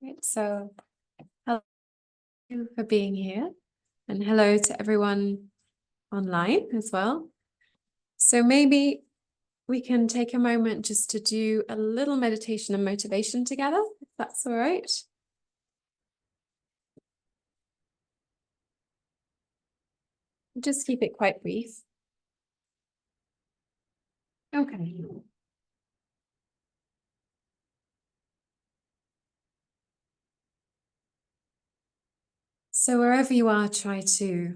Right, so hello for being here, and hello to everyone online as well. So maybe we can take a moment just to do a little meditation and motivation together, if that's all right. Just keep it quite brief. Okay. So wherever you are, try to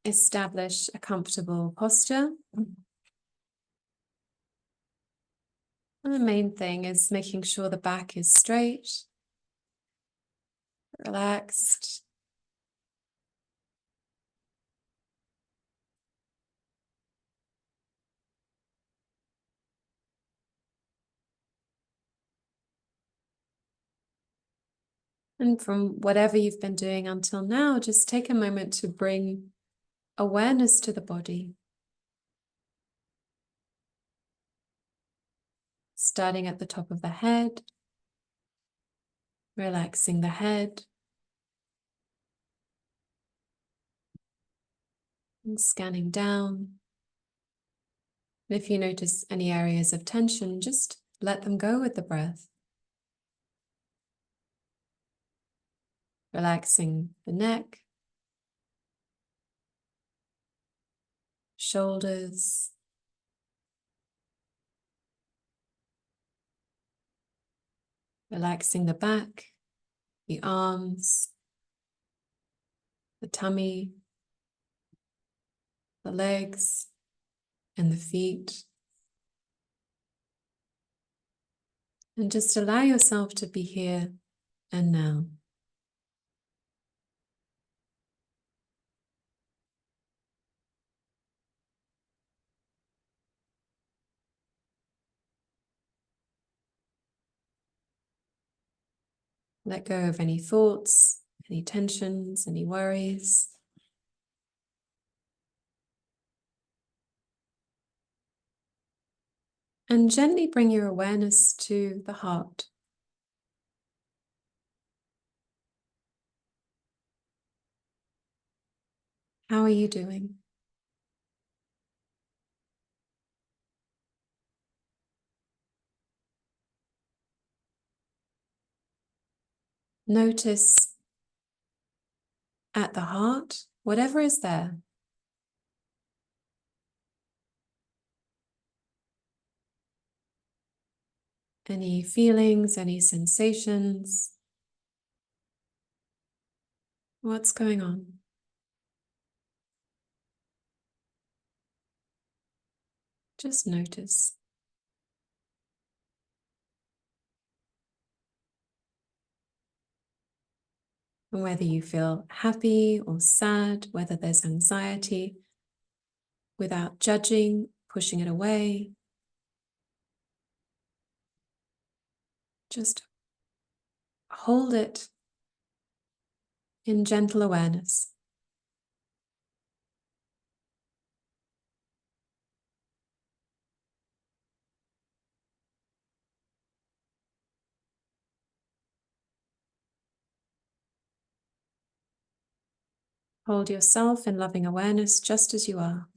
establish a comfortable posture. And the main thing is making sure the back is straight, relaxed. And from whatever you've been doing until now, just take a moment to bring awareness to the body. Starting at the top of the head, relaxing the head, and scanning down. And if you notice any areas of tension, just let them go with the breath. Relaxing the neck, shoulders, relaxing the back, the arms, the tummy, the legs, and the feet. And just allow yourself to be here and now. Let go of any thoughts, any tensions, any worries. And gently bring your awareness to the heart. How are you doing? Notice at the heart, whatever is there. Any feelings, any sensations. What's going on? Just notice. And whether you feel happy or sad, whether there's anxiety, without judging, pushing it away. Just hold it in gentle awareness. Hold yourself in loving awareness just as you are.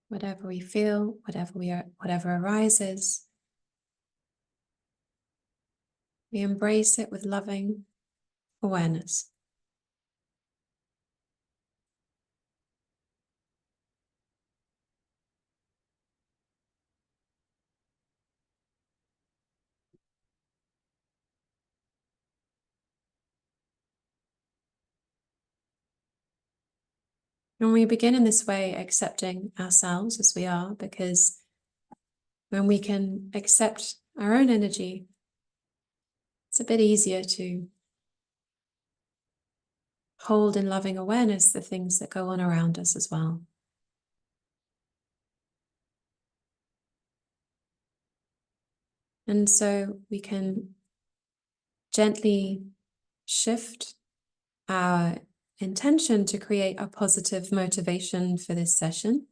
Whatever we feel, whatever arises, we embrace it with loving awareness. And we begin in this way, accepting ourselves as we are, because when we can accept our own energy, it's a bit easier to hold in loving awareness the things that go on around us as well. And so we can gently shift our intention to create a positive motivation for this session.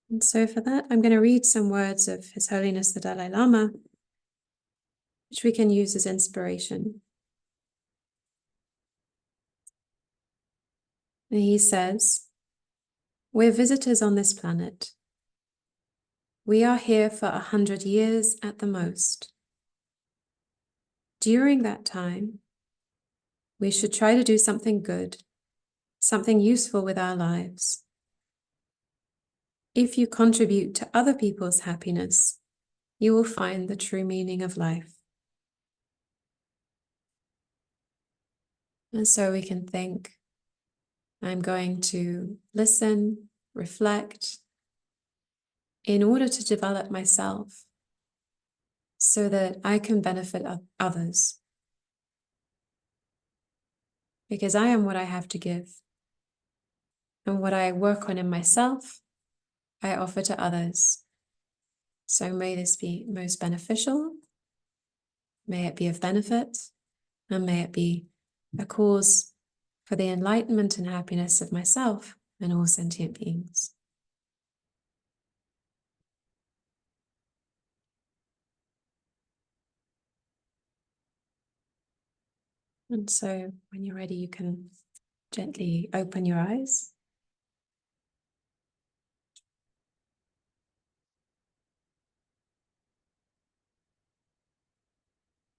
And so for that, I'm going to read some words of His Holiness the Dalai Lama, which we can use as inspiration. And he says, "We're visitors on this planet. We are here for 100 years at the most. During that time, we should try to do something good, something useful with our lives. If you contribute to other people's happiness, you will find the true meaning of life." And so we can think, I'm going to listen, reflect, in order to develop myself so that I can benefit others. Because I am what I have to give. And what I work on in myself, I offer to others. So may this be most beneficial, may it be of benefit, and may it be a cause for the enlightenment and happiness of myself and all sentient beings. And so when you're ready, you can gently open your eyes.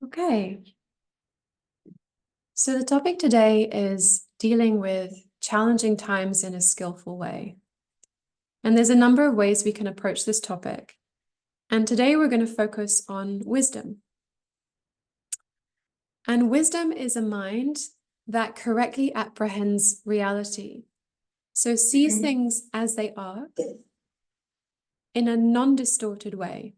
Okay. So the topic today is dealing with challenging times in a skillful way. And there's a number of ways we can approach this topic. And today we're going to focus on wisdom. And wisdom is a mind that correctly apprehends reality. So sees things as they are in a non-distorted way.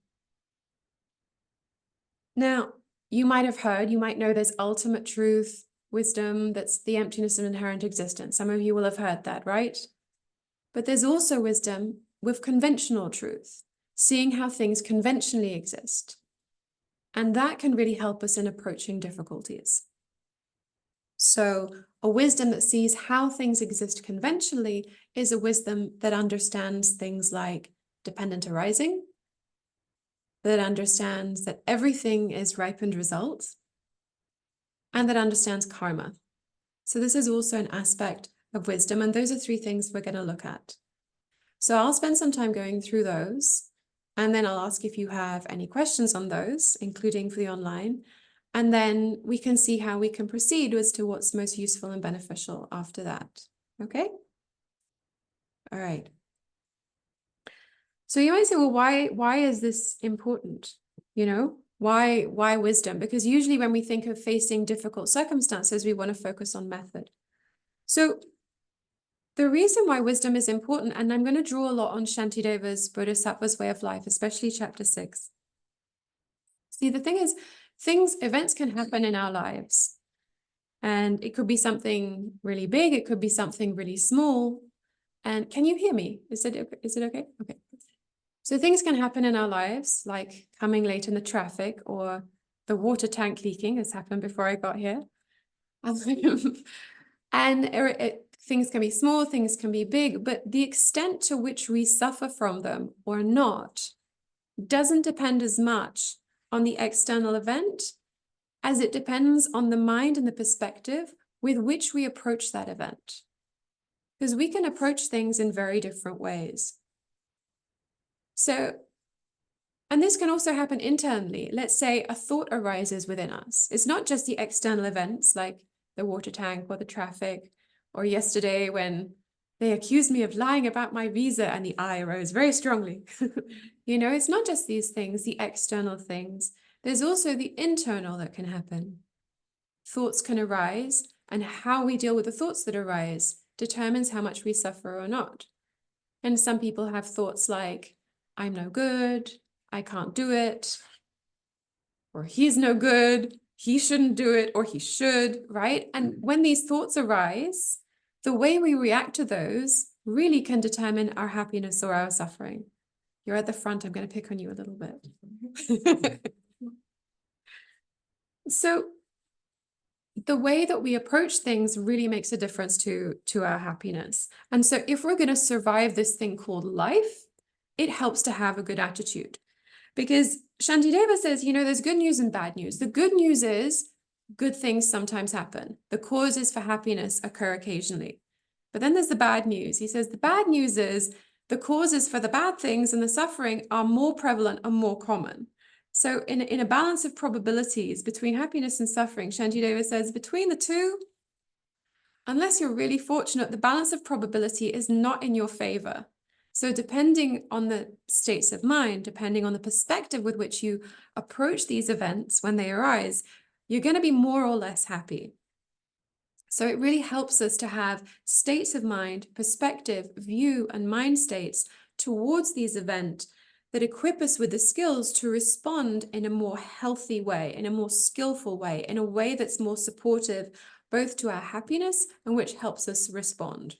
Now, you might have heard, you might know there's ultimate truth, wisdom, that's the emptiness of inherent existence. Some of you will have heard that, right? But there's also wisdom with conventional truth, seeing how things conventionally exist. And that can really help us in approaching difficulties. So a wisdom that sees how things exist conventionally is a wisdom that understands things like dependent arising, that understands that everything is ripened results, and that understands karma. So this is also an aspect of wisdom, and those are three things we're going to look at. So I'll spend some time going through those, and then I'll ask if you have any questions on those, including for the online, and then we can see how we can proceed as to what's most useful and beneficial after that. Okay? All right. So you might say, well, why is this important? You know, why wisdom? Because usually when we think of facing difficult circumstances, we want to focus on method. So the reason why wisdom is important, and I'm going to draw a lot on Shantideva's Bodhisattva's Way of Life, especially chapter 6. See, the thing is, events can happen in our lives. And it could be something really big, it could be something really small. And can you hear me? Is it okay? Okay. So things can happen in our lives, like coming late in the traffic or the water tank leaking, has happened before I got here. And things can be small, things can be big, but the extent to which we suffer from them or not doesn't depend as much on the external event as it depends on the mind and the perspective with which we approach that event. Because we can approach things in very different ways. So, and this can also happen internally. Let's say a thought arises within us. It's not just the external events like the water tank or the traffic, or yesterday when they accused me of lying about my visa and the I arose very strongly. You know, it's not just these things, the external things. There's also the internal that can happen. thoughts can arise, and how we deal with the thoughts that arise determines how much we suffer or not. And some people have thoughts like, I'm no good, I can't do it, or he's no good, he shouldn't do it, or he should, right? And when these thoughts arise, the way we react to those really can determine our happiness or our suffering. You're at the front, I'm going to pick on you a little bit. So the way that we approach things really makes a difference to our happiness. And so if we're going to survive this thing called life, it helps to have a good attitude. Because Shantideva says, there's good news and bad news. The good news is good things sometimes happen. The causes for happiness occur occasionally. But then there's the bad news. He says the bad news is the causes for the bad things and the suffering are more prevalent and more common. So in a balance of probabilities between happiness and suffering, Shantideva says between the two, unless you're really fortunate, the balance of probability is not in your favor. So depending on the states of mind, depending on the perspective with which you approach these events when they arise, you're going to be more or less happy. So it really helps us to have states of mind, perspective, view, and mind states towards these events that equip us with the skills to respond in a more healthy way, in a more skillful way, in a way that's more supportive both to our happiness and which helps us respond.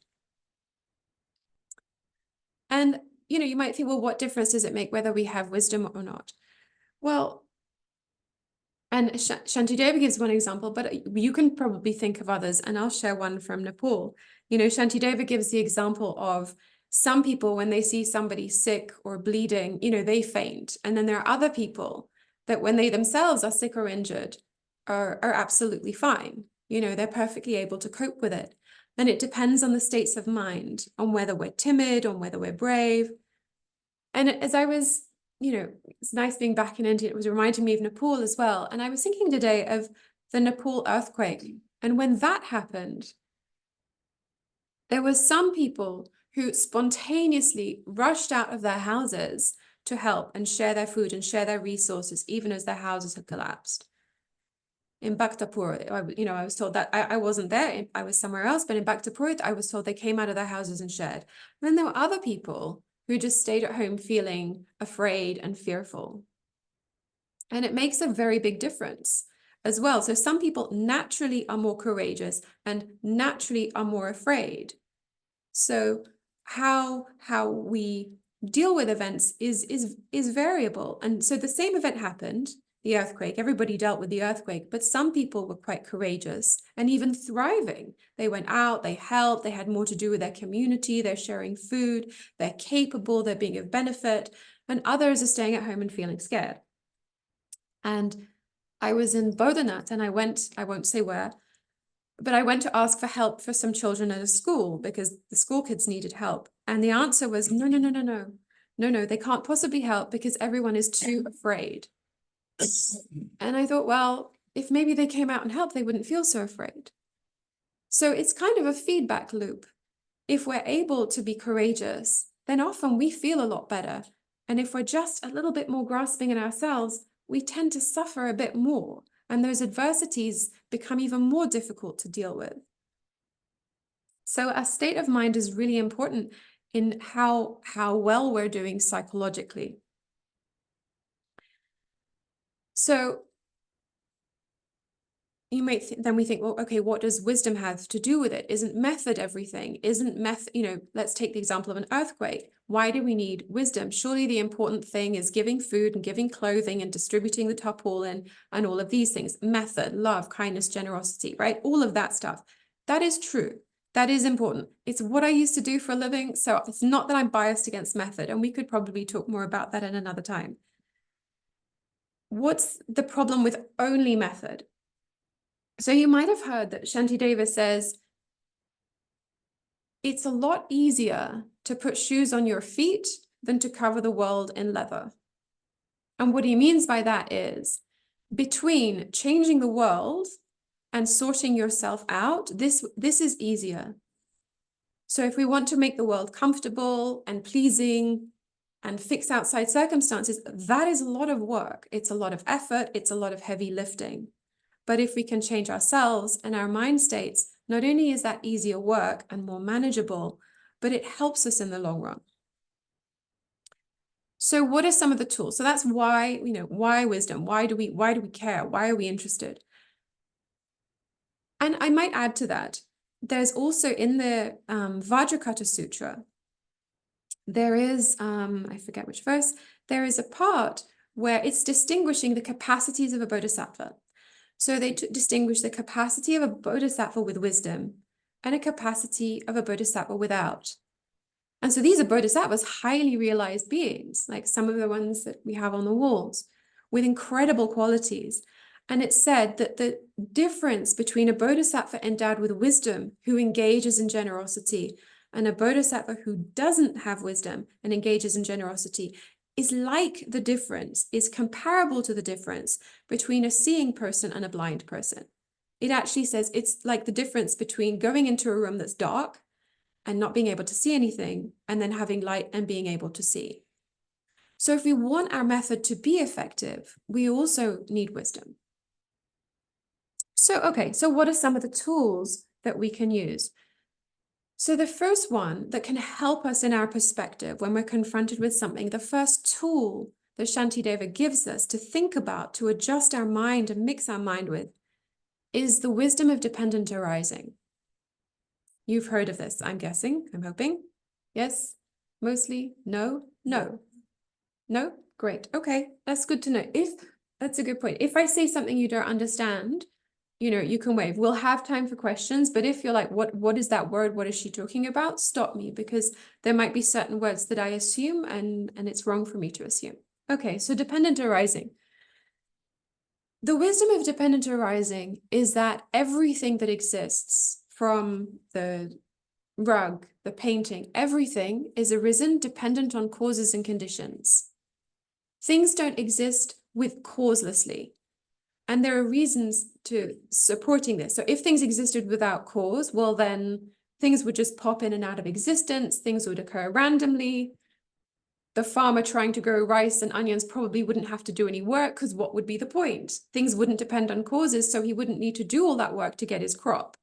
And, you might think, well, what difference does it make whether we have wisdom or not? Well, and Shantideva gives one example, but you can probably think of others, and I'll share one from Nepal. Shantideva gives the example of some people, when they see somebody sick or bleeding, they faint. And then there are other people that when they themselves are sick or injured are absolutely fine. They're perfectly able to cope with it. And it depends on the states of mind, on whether we're timid, on whether we're brave. And as I was, it's nice being back in India, it was reminding me of Nepal as well. And I was thinking today of the Nepal earthquake. And when that happened, there were some people who spontaneously rushed out of their houses to help and share their food and share their resources, even as their houses had collapsed. In Bhaktapur, I was told that I wasn't there, I was somewhere else, but in Bhaktapur, I was told they came out of their houses and shared. And then there were other people who just stayed at home feeling afraid and fearful. And it makes a very big difference as well. So some people naturally are more courageous and naturally are more afraid. So how we deal with events is variable. And so the same event happened, the earthquake, everybody dealt with the earthquake, but some people were quite courageous and even thriving. They went out, they helped, they had more to do with their community, they're sharing food, they're capable, they're being of benefit, and others are staying at home and feeling scared. And I was in Bodhanath and I won't say where, but I went to ask for help for some children at a school because the school kids needed help. And the answer was, no, they can't possibly help because everyone is too afraid. And I thought, well, if maybe they came out and helped, they wouldn't feel so afraid. So it's kind of a feedback loop. If we're able to be courageous, then often we feel a lot better. And if we're just a little bit more grasping in ourselves, we tend to suffer a bit more. And those adversities become even more difficult to deal with. So our state of mind is really important in how well we're doing psychologically. So you might then we think, well, okay, what does wisdom have to do with it? Isn't method everything? Isn't method, let's take the example of an earthquake. Why do we need wisdom? Surely the important thing is giving food and giving clothing and distributing the tarpaulin and all of these things. Method, love, kindness, generosity, right? All of that stuff. That is true. That is important. It's what I used to do for a living. So it's not that I'm biased against method. And we could probably talk more about that at another time. What's the problem with only method? So you might have heard that Shantideva says, it's a lot easier to put shoes on your feet than to cover the world in leather. And what he means by that is, between changing the world and sorting yourself out, this is easier. So if we want to make the world comfortable and pleasing and fix outside circumstances, that is a lot of work. It's a lot of effort. It's a lot of heavy lifting. But if we can change ourselves and our mind states, not only is that easier work and more manageable, but it helps us in the long run. So what are some of the tools? So that's why, why wisdom? Why do we care? Why are we interested? And I might add to that, there's also in the Vajrakata Sutra, there is, I forget which verse, there is a part where it's distinguishing the capacities of a bodhisattva. So they distinguish the capacity of a bodhisattva with wisdom and a capacity of a bodhisattva without. And so these are bodhisattvas, highly realized beings, like some of the ones that we have on the walls, with incredible qualities. And it's said that the difference between a bodhisattva endowed with wisdom who engages in generosity and a bodhisattva who doesn't have wisdom and engages in generosity is like the difference, is comparable to the difference between a seeing person and a blind person. It actually says it's like the difference between going into a room that's dark and not being able to see anything, and then having light and being able to see. So if we want our method to be effective, we also need wisdom. So, okay, so what are some of the tools that we can use? So the first one that can help us in our perspective when we're confronted with something, the first tool that Shantideva gives us to think about, to adjust our mind and mix our mind with, is the wisdom of dependent arising. You've heard of this, I'm guessing, I'm hoping. Yes? Mostly? No? No? No? Great. Okay, that's good to know. That's a good point. If I say something you don't understand, you can wave. We'll have time for questions, but if you're like, what is that word? What is she talking about? Stop me, because there might be certain words that I assume and it's wrong for me to assume. Okay, so dependent arising. The wisdom of dependent arising is that everything that exists, from the rug, the painting, everything is arisen dependent on causes and conditions. Things don't exist causelessly. And there are reasons to supporting this. So if things existed without cause, well, then things would just pop in and out of existence. Things would occur randomly. The farmer trying to grow rice and onions probably wouldn't have to do any work, because what would be the point? Things wouldn't depend on causes, so he wouldn't need to do all that work to get his crop.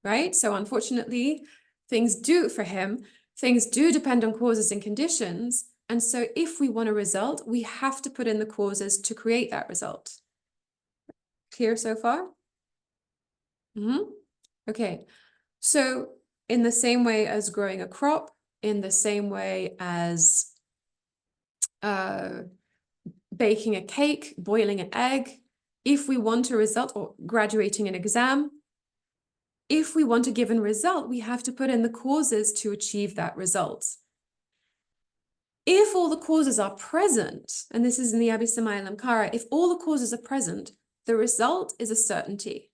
Right? So unfortunately, things do depend on causes and conditions. And so if we want a result, we have to put in the causes to create that result. Clear so far? Okay. So in the same way as growing a crop, in the same way as baking a cake, boiling an egg, if we want a result, or graduating an exam, if we want a given result, we have to put in the causes to achieve that result. If all the causes are present, and this is in the Abhisamayalankara, if all the causes are present, the result is a certainty.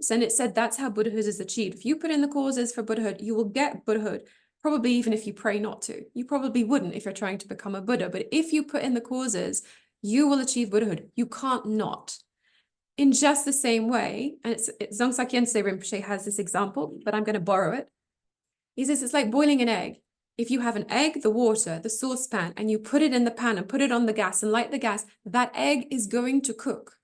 So, and it said that's how Buddhahood is achieved. If you put in the causes for Buddhahood, you will get Buddhahood, probably even if you pray not to. You probably wouldn't if you're trying to become a Buddha, but if you put in the causes, you will achieve Buddhahood. You can't not. In just the same way, and Dzongsa Khyentse Rinpoche has this example, but I'm going to borrow it. He says it's like boiling an egg. If you have an egg, the water, the saucepan, and you put it in the pan and put it on the gas and light the gas, that egg is going to cook.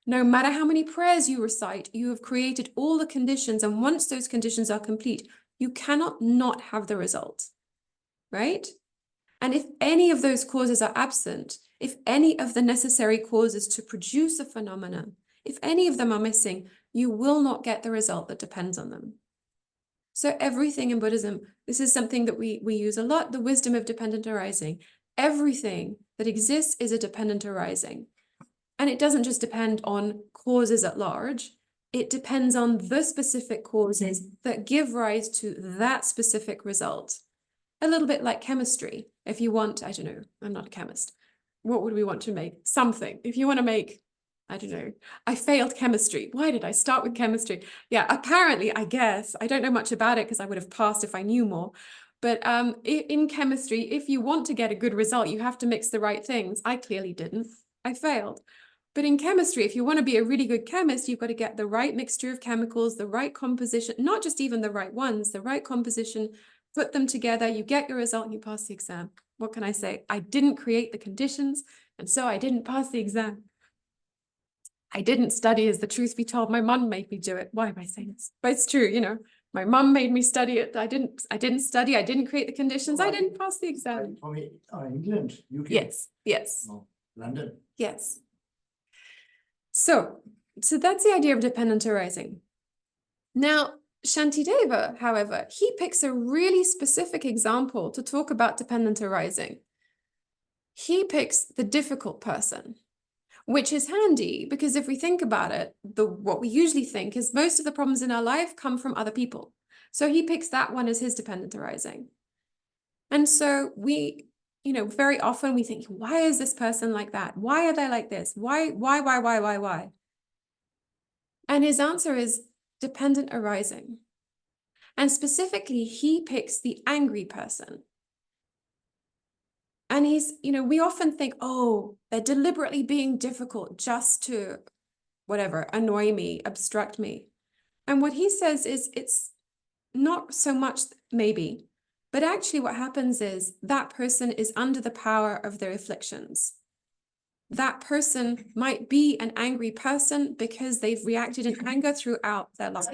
No matter how many prayers you recite, you have created all the conditions, and once those conditions are complete, you cannot not have the result, right? And if any of those causes are absent, if any of the necessary causes to produce a phenomenon, if any of them are missing, you will not get the result that depends on them. So everything in Buddhism, this is something that we use a lot, the wisdom of dependent arising. Everything that exists is a dependent arising. And it doesn't just depend on causes at large, it depends on the specific causes that give rise to that specific result. A little bit like chemistry. If you want, I don't know, I'm not a chemist. What would we want to make? Something. If you want to make, I don't know, I failed chemistry. Why did I start with chemistry? Yeah, apparently, I guess, I don't know much about it because I would have passed if I knew more. But in chemistry, if you want to get a good result, you have to mix the right things. I clearly didn't. I failed. But in chemistry, if you want to be a really good chemist, you've got to get the right mixture of chemicals, the right composition, not just even the right ones, the right composition, put them together, you get your result and you pass the exam. What can I say? I didn't create the conditions, and so I didn't pass the exam. I didn't study, as the truth be told. My mum made me do it. Why am I saying this? But it's true, you know. My mum made me study it. I didn't study. I didn't create the conditions. I didn't pass the exam. For me, England, UK. Yes. No, London. Yes. So that's the idea of dependent arising. Now, Shantideva, however, he picks a really specific example to talk about dependent arising. He picks the difficult person, which is handy because if we think about it, what we usually think is most of the problems in our life come from other people. So he picks that one as his dependent arising. And so we, very often we think, why is this person like that? Why are they like this? Why? And his answer is dependent arising. And specifically, he picks the angry person. And we often think, oh, they're deliberately being difficult just to, whatever, annoy me, obstruct me. And what he says is it's not so much maybe, but actually what happens is that person is under the power of their afflictions. That person might be an angry person because they've reacted in anger throughout their life.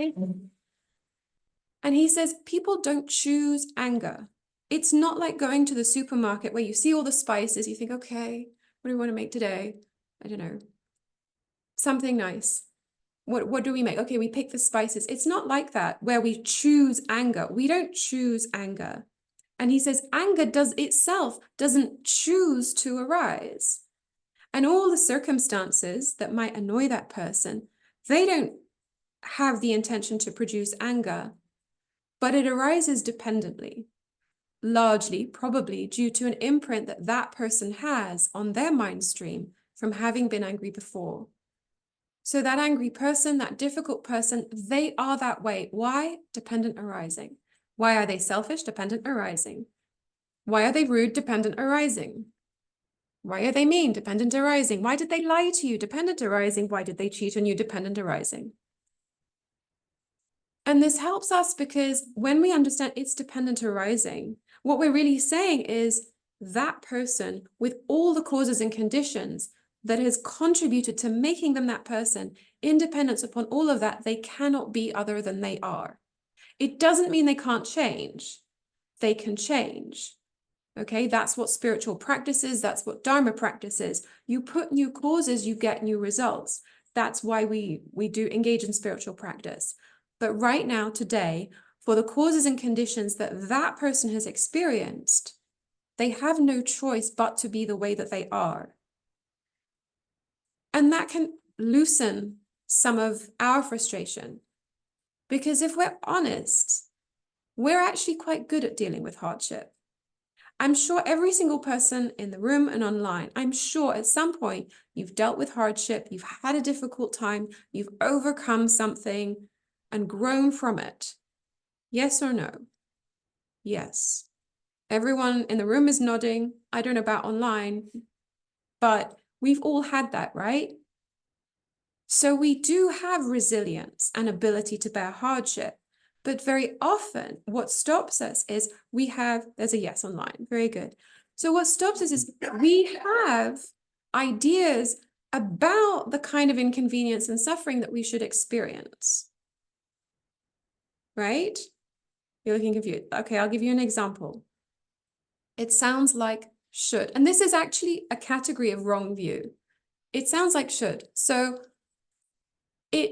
And he says people don't choose anger. It's not like going to the supermarket where you see all the spices, you think, okay, what do we want to make today? I don't know. Something nice. What do we make? Okay, we pick the spices. It's not like that where we choose anger. We don't choose anger. And he says anger doesn't choose to arise. And all the circumstances that might annoy that person, they don't have the intention to produce anger, but it arises dependently, largely probably due to an imprint that that person has on their mind stream from having been angry before. So that angry person, that difficult person, they are that way. Why? Dependent arising. Why are they selfish? Dependent arising. Why are they rude? Dependent arising. Why are they mean? Dependent arising. Why did they lie to you? Dependent arising. Why did they cheat on you? Dependent arising. And this helps us because when we understand it's dependent arising, what we're really saying is that person with all the causes and conditions that has contributed to making them that person, independence upon all of that, they cannot be other than they are. It doesn't mean they can't change. They can change. Okay, that's what spiritual practice is. That's what Dharma practice is. You put new causes, you get new results. That's why we do engage in spiritual practice. But right now, today, for the causes and conditions that that person has experienced, they have no choice but to be the way that they are. And that can loosen some of our frustration. Because if we're honest, we're actually quite good at dealing with hardship. I'm sure every single person in the room and online, I'm sure at some point you've dealt with hardship, you've had a difficult time, you've overcome something and grown from it. Yes or no? Yes. Everyone in the room is nodding. I don't know about online, but we've all had that, right? So we do have resilience and ability to bear hardship. But very often what stops us is there's a yes online, very good. So what stops us is we have ideas about the kind of inconvenience and suffering that we should experience, right? You're looking confused. Okay, I'll give you an example. It sounds like should, and this is actually a category of wrong view. It sounds like should. So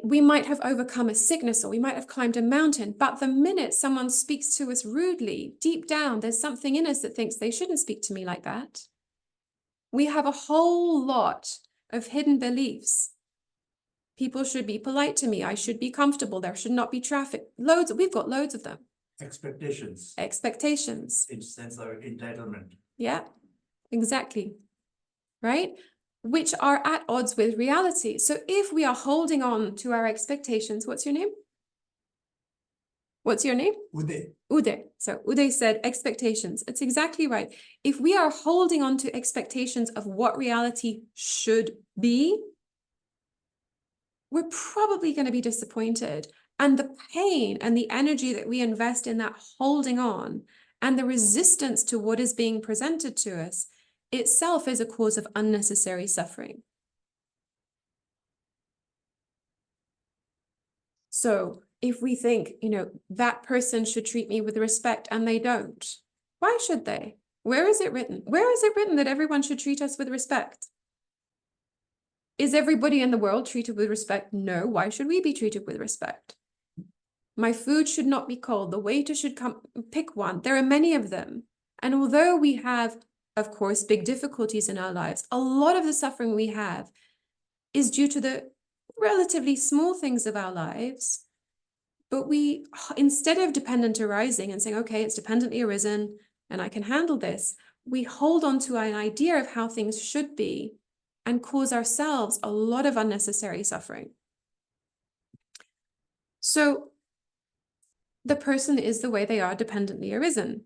we might have overcome a sickness or we might have climbed a mountain, but the minute someone speaks to us rudely, deep down, there's something in us that thinks they shouldn't speak to me like that. We have a whole lot of hidden beliefs. People should be polite to me. I should be comfortable. There should not be traffic. We've got loads of them. Expectations. In sense of entitlement. Yeah, exactly. Right? Which are at odds with reality. So if we are holding on to our expectations, what's your name? What's your name? Uday. Uday. So Uday said expectations. It's exactly right. If we are holding on to expectations of what reality should be, we're probably going to be disappointed. And the pain and the energy that we invest in that holding on and the resistance to what is being presented to us itself is a cause of unnecessary suffering. So if we think, that person should treat me with respect and they don't, why should they? Where is it written? Where is it written that everyone should treat us with respect? Is everybody in the world treated with respect? No. Why should we be treated with respect? My food should not be cold. The waiter should come, pick one. There are many of them. And although we have, of course, big difficulties in our lives, a lot of the suffering we have is due to the relatively small things of our lives. But we, instead of dependent arising and saying, okay, it's dependently arisen and I can handle this, we hold on to an idea of how things should be and cause ourselves a lot of unnecessary suffering. So the person is the way they are dependently arisen.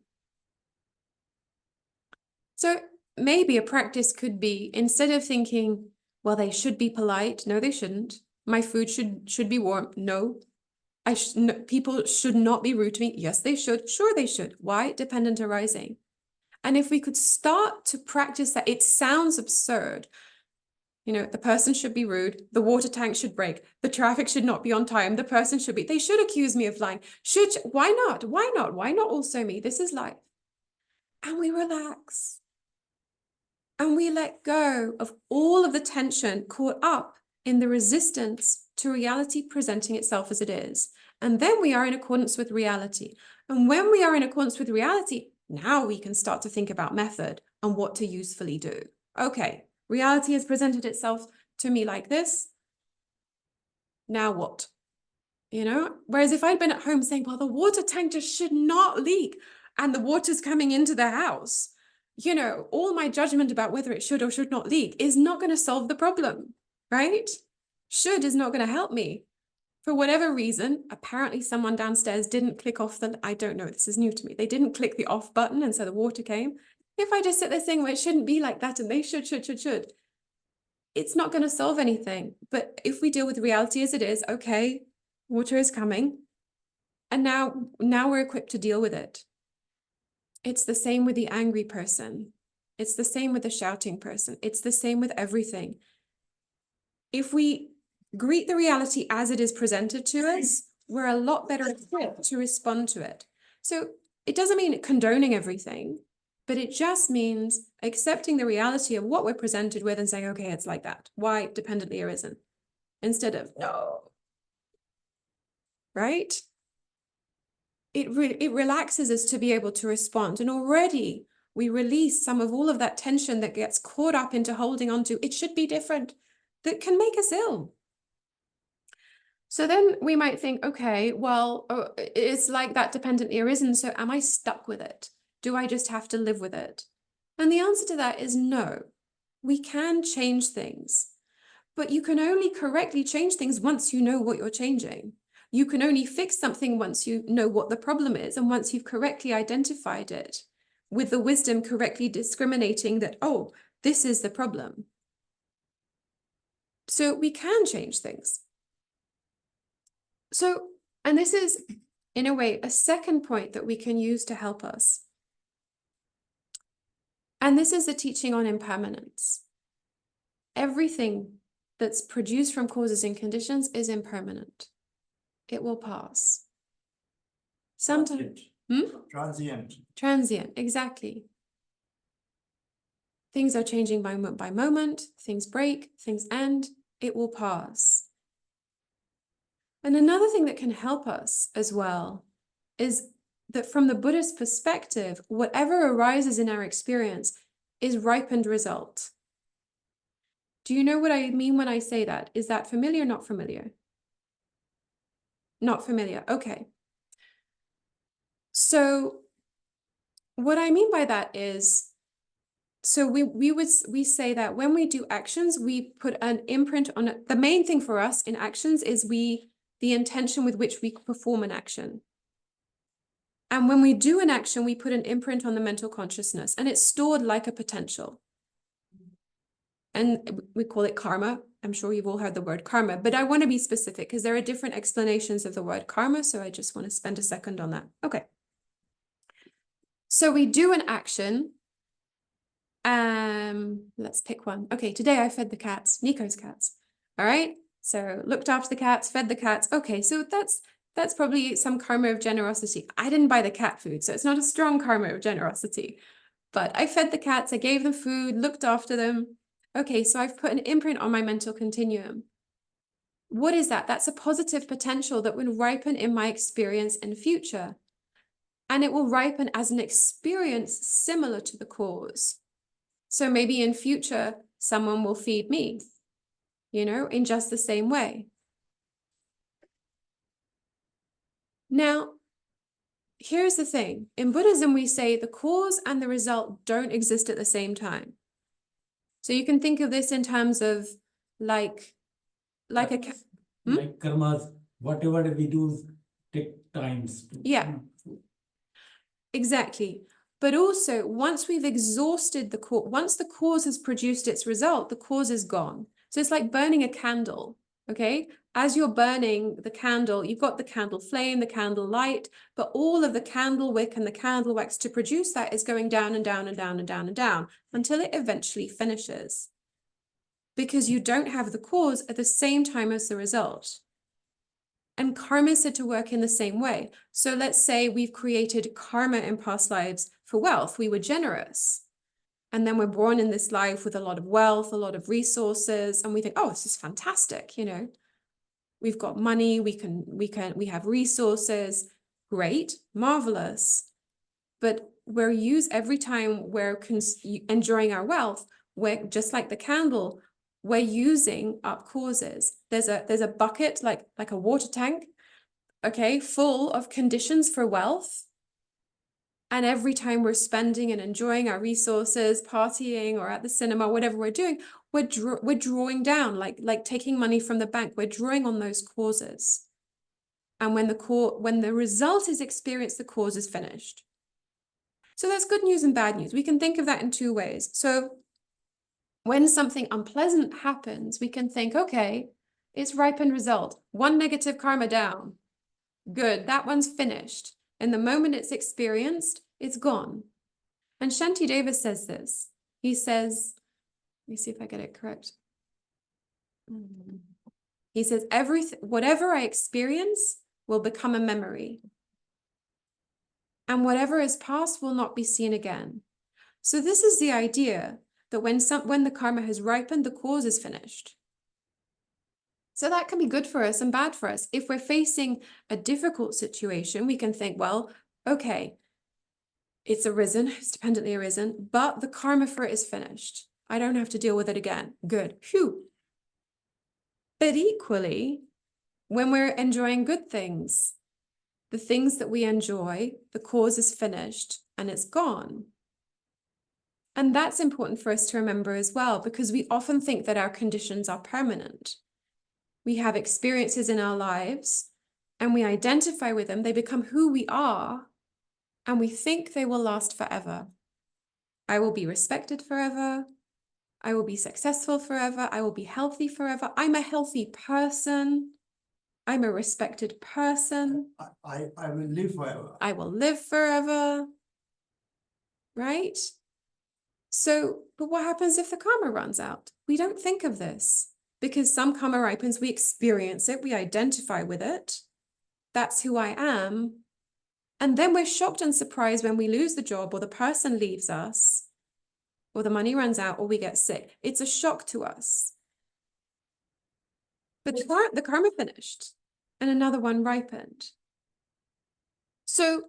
So maybe a practice could be, instead of thinking, well, they should be polite. No, they shouldn't. My food should be warm. No, people should not be rude to me. Yes, they should. Sure, they should. Why? Dependent arising. And if we could start to practice that, it sounds absurd. The person should be rude. The water tank should break. The traffic should not be on time. The person should be, they should accuse me of lying. Why not? Why not? Why not also me? This is life. And we relax. And we let go of all of the tension caught up in the resistance to reality presenting itself as it is. And then we are in accordance with reality. And when we are in accordance with reality, now we can start to think about method and what to usefully do. Okay, reality has presented itself to me like this. Now what? Whereas if I'd been at home saying, well, the water tank just should not leak and the water's coming into the house, all my judgment about whether it should or should not leak is not going to solve the problem, right? Should is not going to help me. For whatever reason, apparently someone downstairs didn't click off I don't know, this is new to me. They didn't click the off button and so the water came. If I just sit there saying, well, it shouldn't be like that and they should, it's not going to solve anything. But if we deal with reality as it is, okay, water is coming. And now we're equipped to deal with it. It's the same with the angry person. It's the same with the shouting person. It's the same with everything. If we greet the reality as it is presented to us, we're a lot better equipped to respond to it. So it doesn't mean condoning everything, but it just means accepting the reality of what we're presented with and saying, okay, it's like that. Why? Dependently arisen. Instead of, no. Right? It relaxes us to be able to respond. And already we release some of all of that tension that gets caught up into holding on to, it should be different, that can make us ill. So then we might think, okay, well, it's like that dependently arisen. So am I stuck with it? Do I just have to live with it? And the answer to that is no. We can change things, but you can only correctly change things once you know what you're changing. You can only fix something once you know what the problem is and once you've correctly identified it with the wisdom correctly discriminating that, oh, this is the problem. So we can change things. So, and this is, in a way, a second point that we can use to help us. And this is the teaching on impermanence. Everything that's produced from causes and conditions is impermanent. It will pass. Sometimes. Transient. Transient, exactly. Things are changing moment by moment. Things break, things end. It will pass. And another thing that can help us as well is that from the Buddhist perspective, whatever arises in our experience is ripened result. Do you know what I mean when I say that? Is that familiar or not familiar? Not familiar. Okay. So what I mean by that is, so we say that when we do actions, we put an imprint on it. The main thing for us in actions is the intention with which we perform an action. And when we do an action, we put an imprint on the mental consciousness and it's stored like a potential. And we call it karma. I'm sure you've all heard the word karma, but I want to be specific because there are different explanations of the word karma. So I just want to spend a second on that. Okay. So we do an action. Let's pick one. Okay, today I fed the cats, Nico's cats. All right. So looked after the cats, fed the cats. Okay, so that's probably some karma of generosity. I didn't buy the cat food, so it's not a strong karma of generosity. But I fed the cats, I gave them food, looked after them. Okay, so I've put an imprint on my mental continuum. What is that? That's a positive potential that will ripen in my experience in future. And it will ripen as an experience similar to the cause. So maybe in future, someone will feed me, you know, in just the same way. Now, here's the thing. In Buddhism, we say the cause and the result don't exist at the same time. So you can think of this in terms of like a... Like karmas, whatever we do take times. Yeah, exactly. But also, once we've exhausted the cause, once the cause has produced its result, the cause is gone. So it's like burning a candle, okay? As you're burning the candle, you've got the candle flame, the candle light, but all of the candle wick and the candle wax to produce that is going down and down and down and down and down until it eventually finishes. Because you don't have the cause at the same time as the result. And karma is said to work in the same way. So let's say we've created karma in past lives for wealth. We were generous. And then we're born in this life with a lot of wealth, a lot of resources. And we think, oh, this is fantastic. You know, we've got money, we have resources. Great, marvelous. But every time we're enjoying our wealth, we're just like the candle, we're using up causes. There's a bucket, like a water tank, okay, full of conditions for wealth. And every time we're spending and enjoying our resources, partying or at the cinema, whatever we're doing, we're drawing down, like taking money from the bank. We're drawing on those causes. And when the result is experienced, the cause is finished. So that's good news and bad news. We can think of that in two ways. So when something unpleasant happens, we can think, okay, it's ripened result. One negative karma down. Good, that one's finished. And the moment it's experienced, it's gone. And Shantideva says this. He says, let me see if I get it correct. He says, whatever I experience will become a memory. And whatever is past will not be seen again. So this is the idea that when the karma has ripened, the cause is finished. So that can be good for us and bad for us. If we're facing a difficult situation, we can think, well, okay, it's arisen, it's dependently arisen, but the karma for it is finished. I don't have to deal with it again. Good. Phew. But equally, when we're enjoying good things, the things that we enjoy, the cause is finished and it's gone. And that's important for us to remember as well, because we often think that our conditions are permanent. We have experiences in our lives and we identify with them. They become who we are and we think they will last forever. I will be respected forever. I will be successful forever. I will be healthy forever. I'm a healthy person. I'm a respected person. I will live forever. I will live forever. Right? So, but what happens if the karma runs out? We don't think of this because some karma ripens, we experience it, we identify with it. That's who I am. And then we're shocked and surprised when we lose the job or the person leaves us or the money runs out or we get sick. It's a shock to us. But the karma finished and another one ripened. So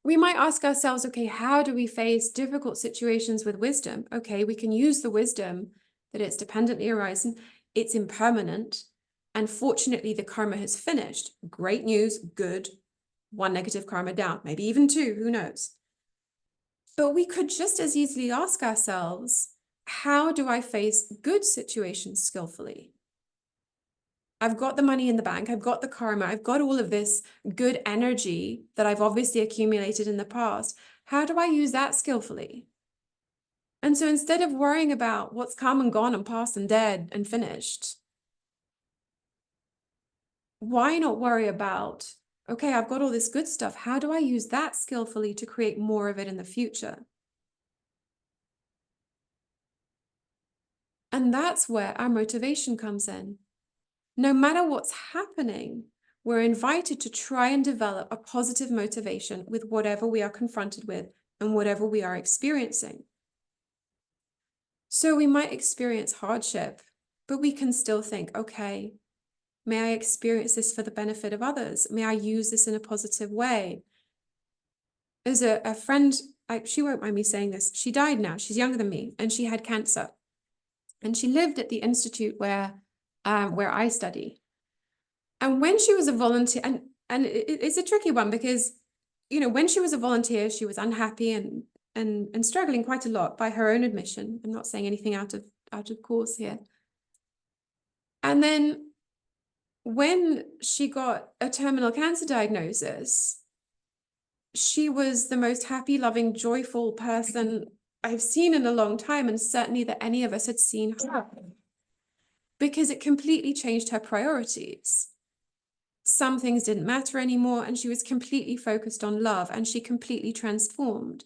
we might ask ourselves, okay, how do we face difficult situations with wisdom? Okay, we can use the wisdom that it's dependently arising, it's impermanent, and fortunately the karma has finished. Great news, good. One negative karma down, maybe even two, who knows? But we could just as easily ask ourselves, how do I face good situations skillfully? I've got the money in the bank, I've got the karma, I've got all of this good energy that I've obviously accumulated in the past. How do I use that skillfully? And so instead of worrying about what's come and gone and past and dead and finished, why not worry about, okay, I've got all this good stuff. How do I use that skillfully to create more of it in the future? And that's where our motivation comes in. no matter what's happening, we're invited to try and develop a positive motivation with whatever we are confronted with and whatever we are experiencing. So we might experience hardship, but we can still think, okay, may I experience this for the benefit of others? May I use this in a positive way? There's a friend, she won't mind me saying this, she died now, she's younger than me, and she had cancer. And she lived at the institute where I study. And when she was a volunteer, and it's a tricky one because, you know, when she was a volunteer, she was unhappy and struggling quite a lot by her own admission. I'm not saying anything out of course here. And then when she got a terminal cancer diagnosis, she was the most happy, loving, joyful person I've seen in a long time, and certainly that any of us had seen her, because it completely changed her priorities. Some things didn't matter anymore, and she was completely focused on love, and she completely transformed.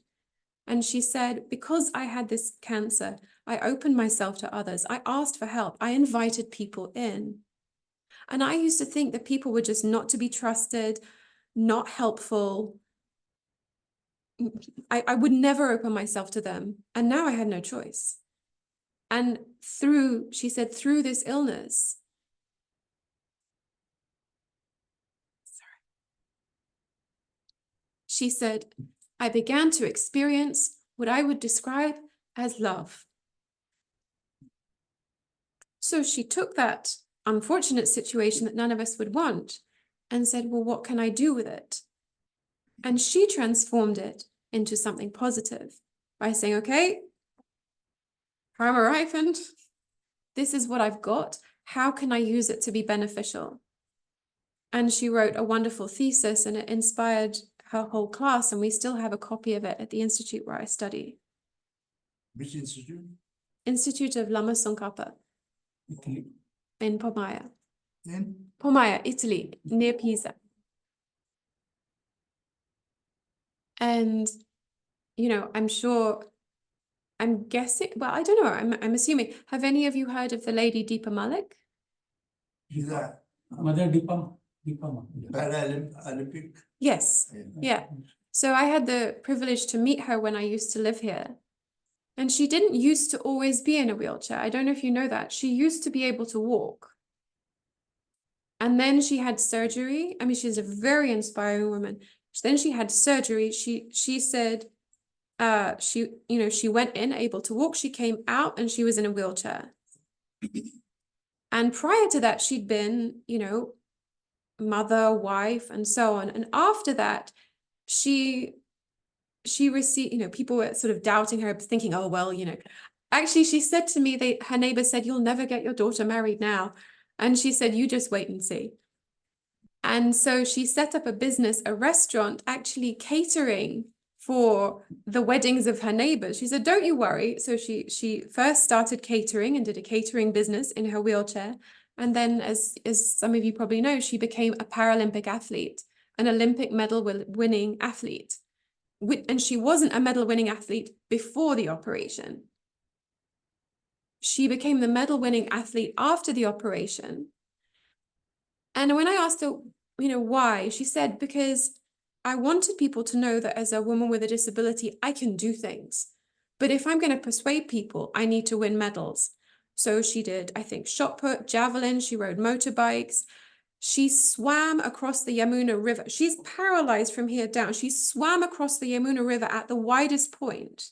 And she said, because I had this cancer, I opened myself to others. I asked for help. I invited people in. And I used to think that people were just not to be trusted, not helpful. I would never open myself to them. And now I had no choice. And she said, through this illness, she said, I began to experience what I would describe as love. So she took that unfortunate situation that none of us would want and said, well, what can I do with it? And she transformed it into something positive by saying, okay, karma ripened. This is what I've got. How can I use it to be beneficial? And she wrote a wonderful thesis, and it inspired her whole class. And we still have a copy of it at the institute where I study. Which institute? Institute of Lama Tzong Khapa Italy. in Pomaya. In? Pomaya, Italy, near Pisa. And, you know, I'm guessing, well, I don't know, I'm assuming, have any of you heard of the lady Deepa Malik? Is that Mother Dipam. Olympic? Yes, yeah. So I had the privilege to meet her when I used to live here. And she didn't used to always be in a wheelchair. I don't know if you know that. She used to be able to walk. And then she had surgery. I mean, she's a very inspiring woman. Then she had surgery. She said, she went in able to walk. She came out and she was in a wheelchair. And prior to that, she'd been, mother, wife, and so on. And after that, she received, people were sort of doubting her, thinking, oh, well, actually, she said to me, her neighbor said, you'll never get your daughter married now. And she said, you just wait and see. And so she set up a business, a restaurant, actually catering for the weddings of her neighbors. She said, don't you worry. So she first started catering and did a catering business in her wheelchair. And then, as some of you probably know, she became a Paralympic athlete, an Olympic medal winning athlete. And she wasn't a medal winning athlete before the operation. She became the medal winning athlete after the operation. And when I asked her, why, she said, because I wanted people to know that as a woman with a disability, I can do things. But if I'm going to persuade people, I need to win medals. So she did, I think, shot put, javelin, she rode motorbikes. She swam across the Yamuna River. She's paralyzed from here down. She swam across the Yamuna River at the widest point.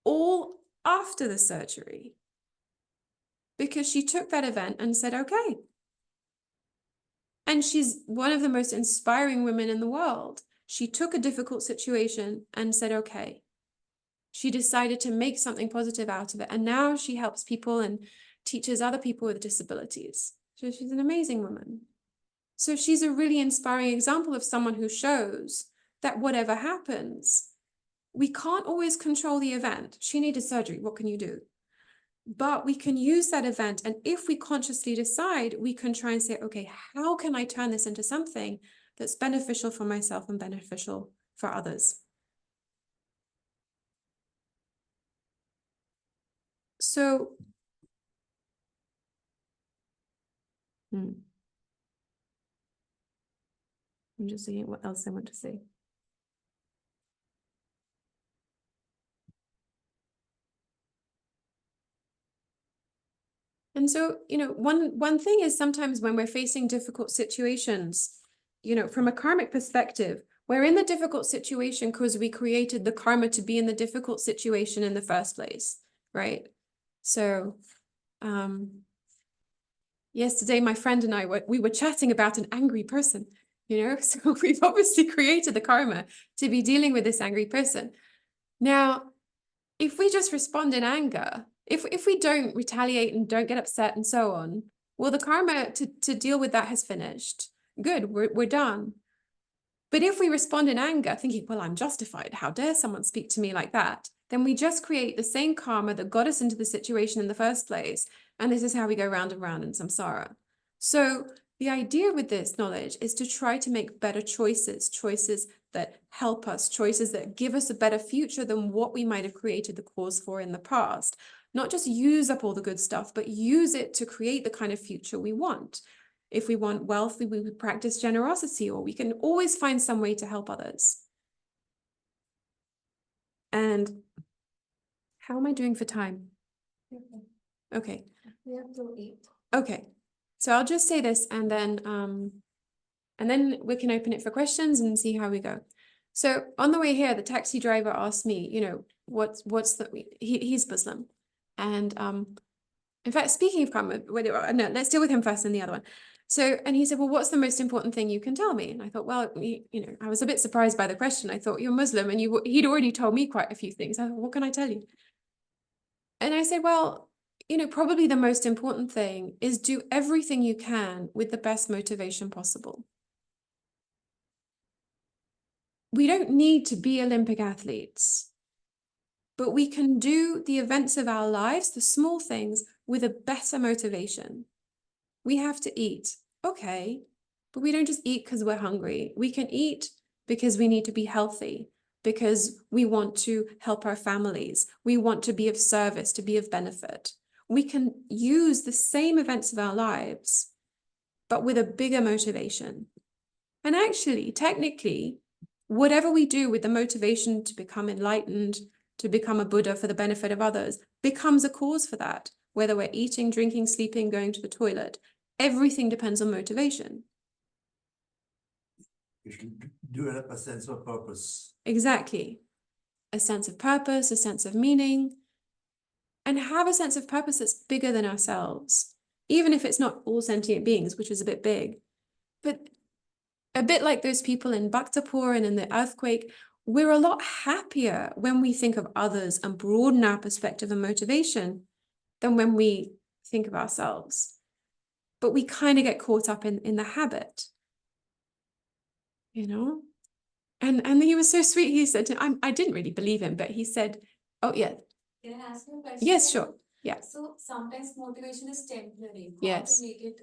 All after the surgery. Because she took that event and said, okay. And she's one of the most inspiring women in the world. She took a difficult situation and said, okay. She decided to make something positive out of it. And now she helps people and teaches other people with disabilities. So she's an amazing woman. So she's a really inspiring example of someone who shows that whatever happens, we can't always control the event. She needed surgery. What can you do? But we can use that event. And if we consciously decide, we can try and say, okay, how can I turn this into something that's beneficial for myself and beneficial for others? So I'm just seeing what else I want to say. And so, one thing is sometimes when we're facing difficult situations, from a karmic perspective, we're in the difficult situation because we created the karma to be in the difficult situation in the first place, right? So, yesterday, my friend and I, we were chatting about an angry person, so we've obviously created the karma to be dealing with this angry person. Now, if we just respond in anger, if we don't retaliate and don't get upset and so on, well, the karma to deal with that has finished. Good, we're done. But if we respond in anger, thinking, well, I'm justified, how dare someone speak to me like that? Then we just create the same karma that got us into the situation in the first place. And this is how we go round and round in samsara. So the idea with this knowledge is to try to make better choices that help us, choices that give us a better future than what we might have created the cause for in the past. Not just use up all the good stuff, but use it to create the kind of future we want. If we want wealth, we would practice generosity, or we can always find some way to help others. And how am I doing for time? Okay. We have to eat. Okay. So I'll just say this and then we can open it for questions and see how we go. So on the way here, the taxi driver asked me, he's Muslim. And in fact, speaking of karma, no, let's deal with him first and the other one. So, and he said, well, what's the most important thing you can tell me? And I thought, well, I was a bit surprised by the question. I thought, you're Muslim, and he'd already told me quite a few things. I thought, what can I tell you? And I said, well, probably the most important thing is do everything you can with the best motivation possible. We don't need to be Olympic athletes, but we can do the events of our lives, the small things, with a better motivation. We have to eat. Okay, but we don't just eat because we're hungry. We can eat because we need to be healthy, because we want to help our families. We want to be of service, to be of benefit. We can use the same events of our lives, but with a bigger motivation. And actually, technically, whatever we do with the motivation to become enlightened, to become a Buddha for the benefit of others, becomes a cause for that. Whether we're eating, drinking, sleeping, going to the toilet, everything depends on motivation. You should develop a sense of purpose. Exactly. A sense of purpose, a sense of meaning, and have a sense of purpose that's bigger than ourselves, even if it's not all sentient beings, which is a bit big. But a bit like those people in Bhaktapur and in the earthquake, we're a lot happier when we think of others and broaden our perspective and motivation than when we think of ourselves. But we kind of get caught up in the habit, And he was so sweet. He said, I didn't really believe him, but he said, oh, yeah. Can I ask you a question? Yes, sure. Yeah. So sometimes motivation is temporary. How Yes. to make it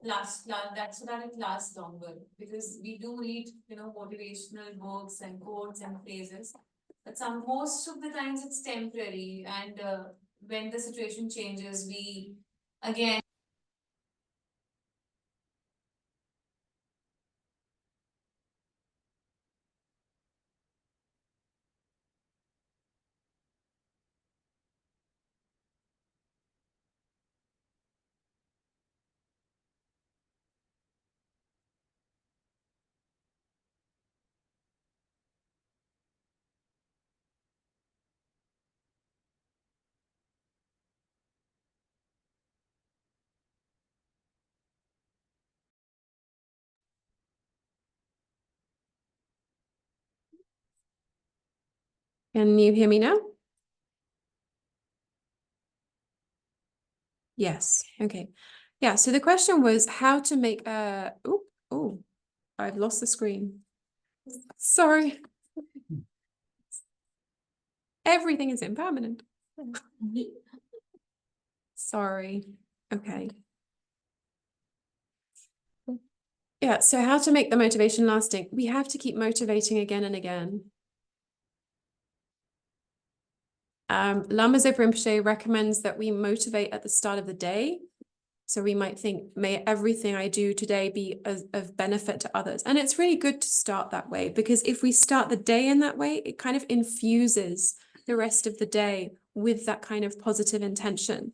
last that so that it lasts longer, because we do read motivational books and quotes and phrases, but most of the times it's temporary, and when the situation changes, we again. Can you hear me now? Yes. Okay. Yeah. So the question was how to make I've lost the screen. Sorry. Everything is impermanent. Sorry. Okay. Yeah. So how to make the motivation lasting? We have to keep motivating again and again. Lama Zopa Rinpoche recommends that we motivate at the start of the day So we might think, may everything I do today be of benefit to others. And it's really good to start that way, because if we start the day in that way, it kind of infuses the rest of the day with that kind of positive intention.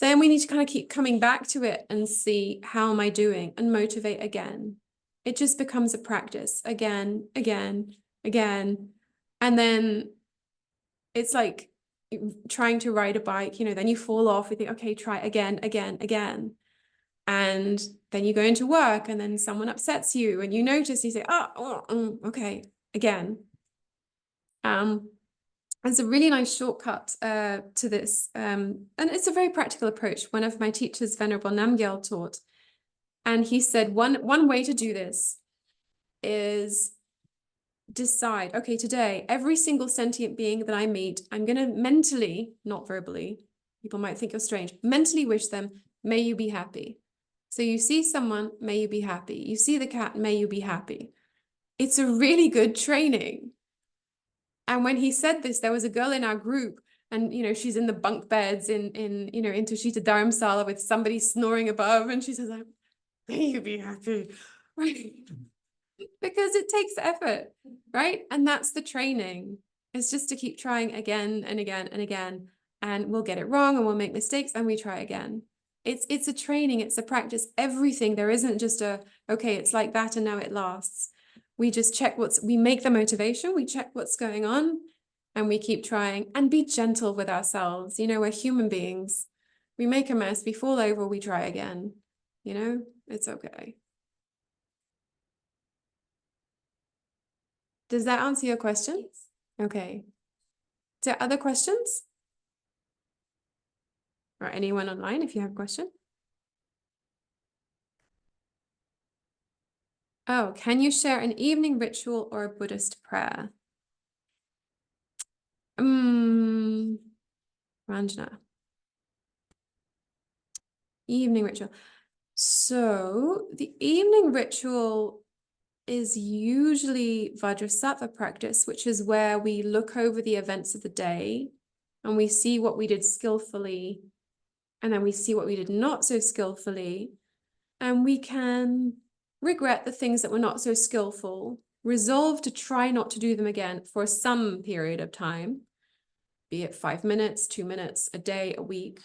Then we need to kind of keep coming back to it and see, how am I doing, and motivate again. It just becomes a practice again, again, again. And then it's like trying to ride a bike, you know, then you fall off, you think, okay, try again, again, again. And then you go into work and then someone upsets you and you notice, you say, okay, again. It's a really nice shortcut to this. And it's a very practical approach. One of my teachers, Venerable Namgyal, taught. And he said, one way to do this is decide, okay, today, every single sentient being that I meet, I'm going to mentally, not verbally, people might think you're strange, mentally wish them, may you be happy. So you see someone, may you be happy. You see the cat, may you be happy. It's a really good training. And when he said this, there was a girl in our group, and you know, she's in the bunk beds in Tushita Dharamsala with somebody snoring above, and she says, may you be happy. Right? Because it takes effort, right? And that's the training. It's just to keep trying again and again and again, and we'll get it wrong and we'll make mistakes and we try again. It's a training, it's a practice, everything. There isn't just okay, it's like that and now it lasts. We just check we make the motivation, we check what's going on, and we keep trying, and be gentle with ourselves. You know, we're human beings. We make a mess, we fall over, we try again. You know, it's okay. Does that answer your question? Okay. Is there other questions? Or anyone online if you have a question? Oh, can you share an evening ritual or a Buddhist prayer? Ranjana. Evening ritual. So the evening ritual is usually Vajrasattva practice, which is where we look over the events of the day and we see what we did skillfully, and then we see what we did not so skillfully, and we can regret the things that were not so skillful, resolve to try not to do them again for some period of time, be it 5 minutes, 2 minutes, a day, a week.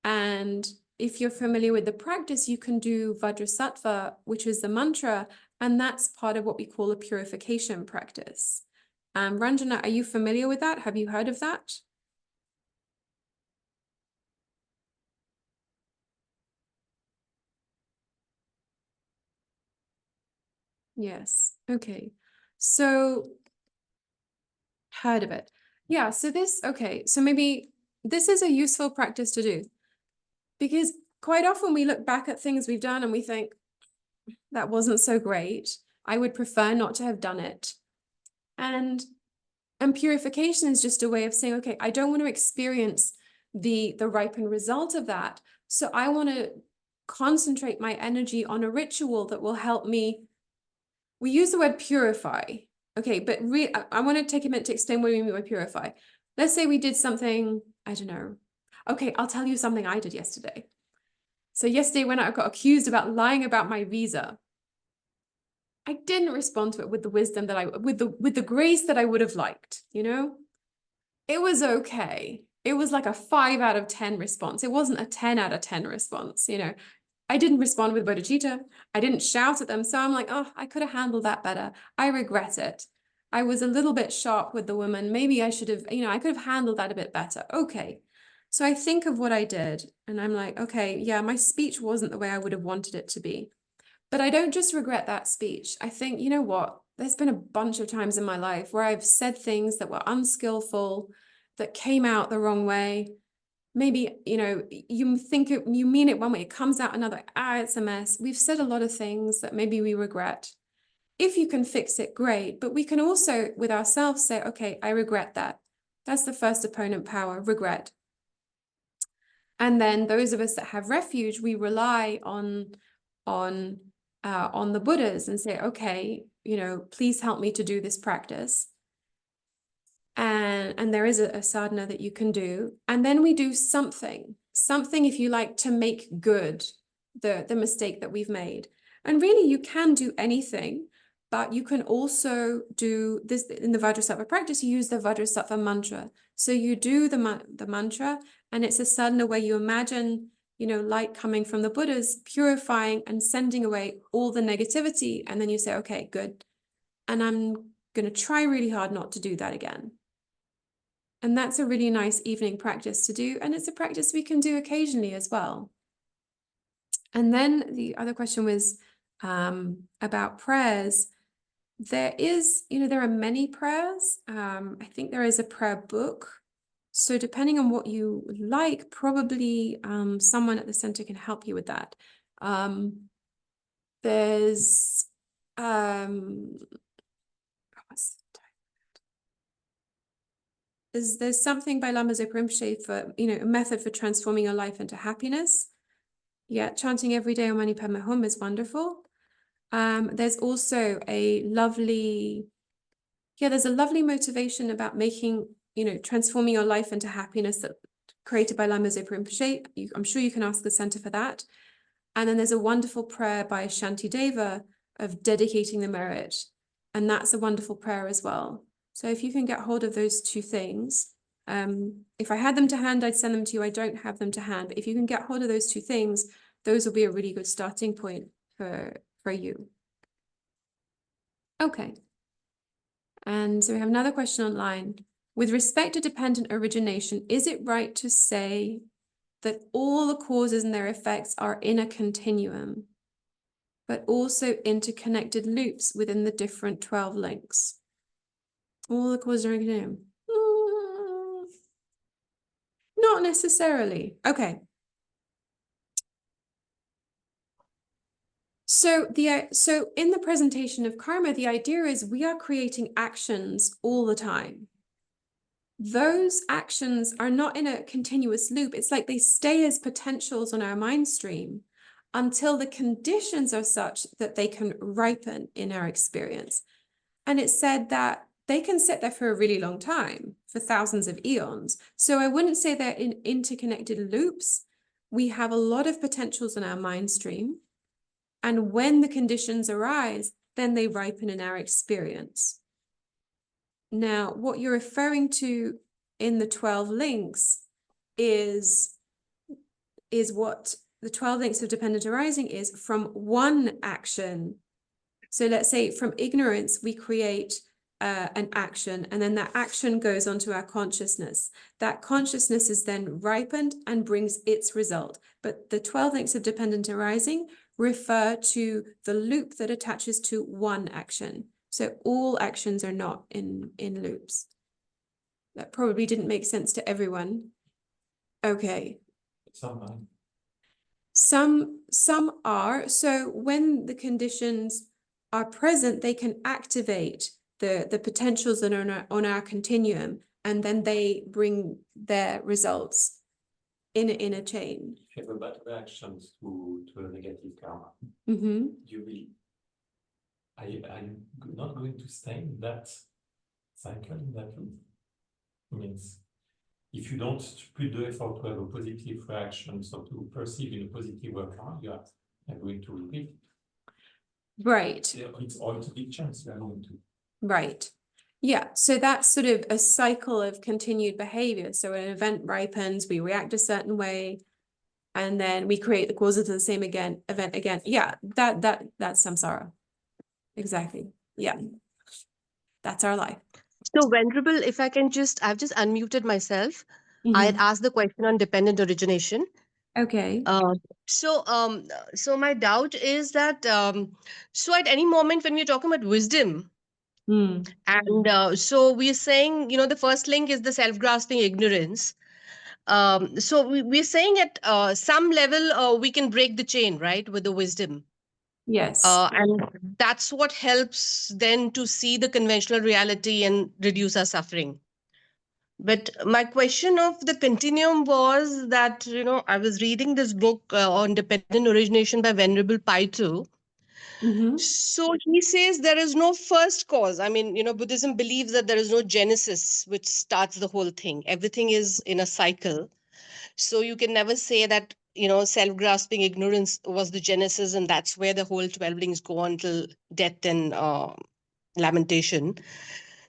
And if you're familiar with the practice, you can do Vajrasattva, which is the mantra, and that's part of what we call a purification practice. Ranjana, are you familiar with that? Have you heard of that? Yes. Okay. So heard of it. Yeah. So so maybe this is a useful practice to do, because quite often we look back at things we've done and we think, that wasn't so great. I would prefer not to have done it. And purification is just a way of saying, okay, I don't want to experience the ripened result of that. So I want to concentrate my energy on a ritual that will help me. We use the word purify. Okay, but I want to take a minute to explain what we mean by purify. Let's say we did something, I don't know. Okay, I'll tell you something I did yesterday. So yesterday when I got accused about lying about my visa, I didn't respond to it with the wisdom that with the grace that I would have liked, you know? It was okay. It was like a 5 out of 10 response. It wasn't a 10 out of 10 response, you know? I didn't respond with bodhicitta. I didn't shout at them. So I'm like, oh, I could have handled that better. I regret it. I was a little bit sharp with the woman. Maybe I should have, I could have handled that a bit better. Okay. So I think of what I did and I'm like, okay, yeah, my speech wasn't the way I would have wanted it to be. But I don't just regret that speech. I think, you know what? There's been a bunch of times in my life where I've said things that were unskillful, that came out the wrong way. Maybe, you mean it one way, it comes out another, it's a mess. We've said a lot of things that maybe we regret. If you can fix it, great. But we can also, with ourselves, say, okay, I regret that. That's the first opponent power, regret. And then those of us that have refuge, we rely on the Buddhas and say, okay, please help me to do this practice. And there is a sadhana that you can do. And then we do something. something, if you like, to make good the mistake that we've made. And really, you can do anything, but you can also do this in the Vajrasattva practice. You use the Vajrasattva mantra. So you do the mantra, and it's a sadhana where you imagine, you know, light coming from the Buddhas, purifying and sending away all the negativity. And then you say, okay, good. And I'm going to try really hard not to do that again. And that's a really nice evening practice to do. And it's a practice we can do occasionally as well. And then the other question was about prayers. There are many prayers. I think there is a prayer book. So depending on what you like, probably someone at the center can help you with that. There's there's something by Lama Zopa Rinpoche for, you know, a method for transforming your life into happiness. Yeah, chanting every day Om Mani Padme Hum is wonderful. There's also there's a lovely motivation about making, you know, transforming your life into happiness that created by Lama Zopa Rinpoche. I'm sure you can ask the center for that. And then there's a wonderful prayer by Shantideva of dedicating the merit. And that's a wonderful prayer as well. So if you can get hold of those two things, if I had them to hand, I'd send them to you. I don't have them to hand, but if you can get hold of those two things, those will be a really good starting point for you. Okay. And so we have another question online. With respect to dependent origination, is it right to say that all the causes and their effects are in a continuum, but also interconnected loops within the different 12 links? All the causes are in a continuum. Not necessarily. Okay. So in the presentation of karma, the idea is we are creating actions all the time. Those actions are not in a continuous loop. It's like they stay as potentials on our mind stream until the conditions are such that they can ripen in our experience. And it's said that they can sit there for a really long time, for thousands of eons. So I wouldn't say they're in interconnected loops. We have a lot of potentials in our mind stream. And when the conditions arise, then they ripen in our experience. Now, what you're referring to in the 12 links is what the 12 links of dependent arising is from one action. So let's say from ignorance, we create an action, and then that action goes onto our consciousness. That consciousness is then ripened and brings its result. But the 12 links of dependent arising refer to the loop that attaches to one action. So all actions are not in loops. That probably didn't make sense to everyone. Okay. Some are. So when the conditions are present, they can activate the potentials that are on our continuum, and then they bring their results in a chain. If you have a bad reaction to a negative karma, Mm-hmm. are you not going to stay in that cycle, in that loop? It means if you don't put the effort to have a positive reaction, so to perceive in a positive way karma, you are going to repeat. Right. It's all a big chance you are going to. Right. Yeah. So that's sort of a cycle of continued behavior. So an event ripens, we react a certain way, and then we create the causes of the same event again. Yeah, that's samsara. Exactly. Yeah. That's our life. So, Venerable, if I can I've just unmuted myself. I had Mhm. asked the question on dependent origination. Okay. So my doubt is that, so at any moment when we're talking about wisdom, Mm. and so we're saying, the first link is the self-grasping ignorance. So we're saying at some level, we can break the chain, right, with the wisdom. Yes. And that's what helps then to see the conventional reality and reduce our suffering. But my question of the continuum was that, I was reading this book on dependent origination by Venerable Paitu. Mm-hmm. So he says there is no first cause. I mean, Buddhism believes that there is no genesis which starts the whole thing. Everything is in a cycle. So you can never say that, self-grasping ignorance was the genesis, and that's where the whole 12 links go on till death and lamentation.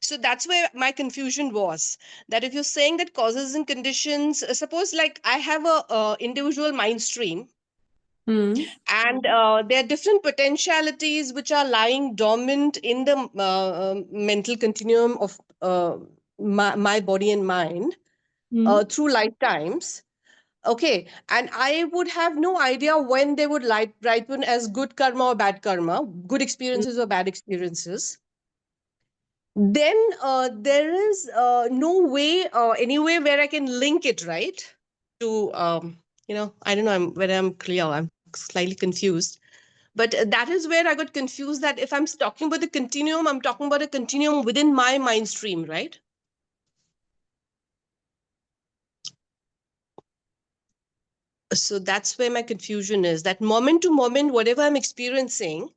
So that's where my confusion was, that if you're saying that causes and conditions, suppose like I have a individual mind stream, Mm. and there are different potentialities which are lying dormant in the mental continuum of my body and mind Mm. through lifetimes. Okay, and I would have no idea when they would ripen as good karma or bad karma, good experiences or bad experiences. Then there is no way anyway where I can link it, right? To I don't know whether I'm clear. I'm slightly confused. But that is where I got confused, that if I'm talking about the continuum, I'm talking about a continuum within my mind stream, right? So that's where my confusion is, that moment to moment, whatever I'm experiencing,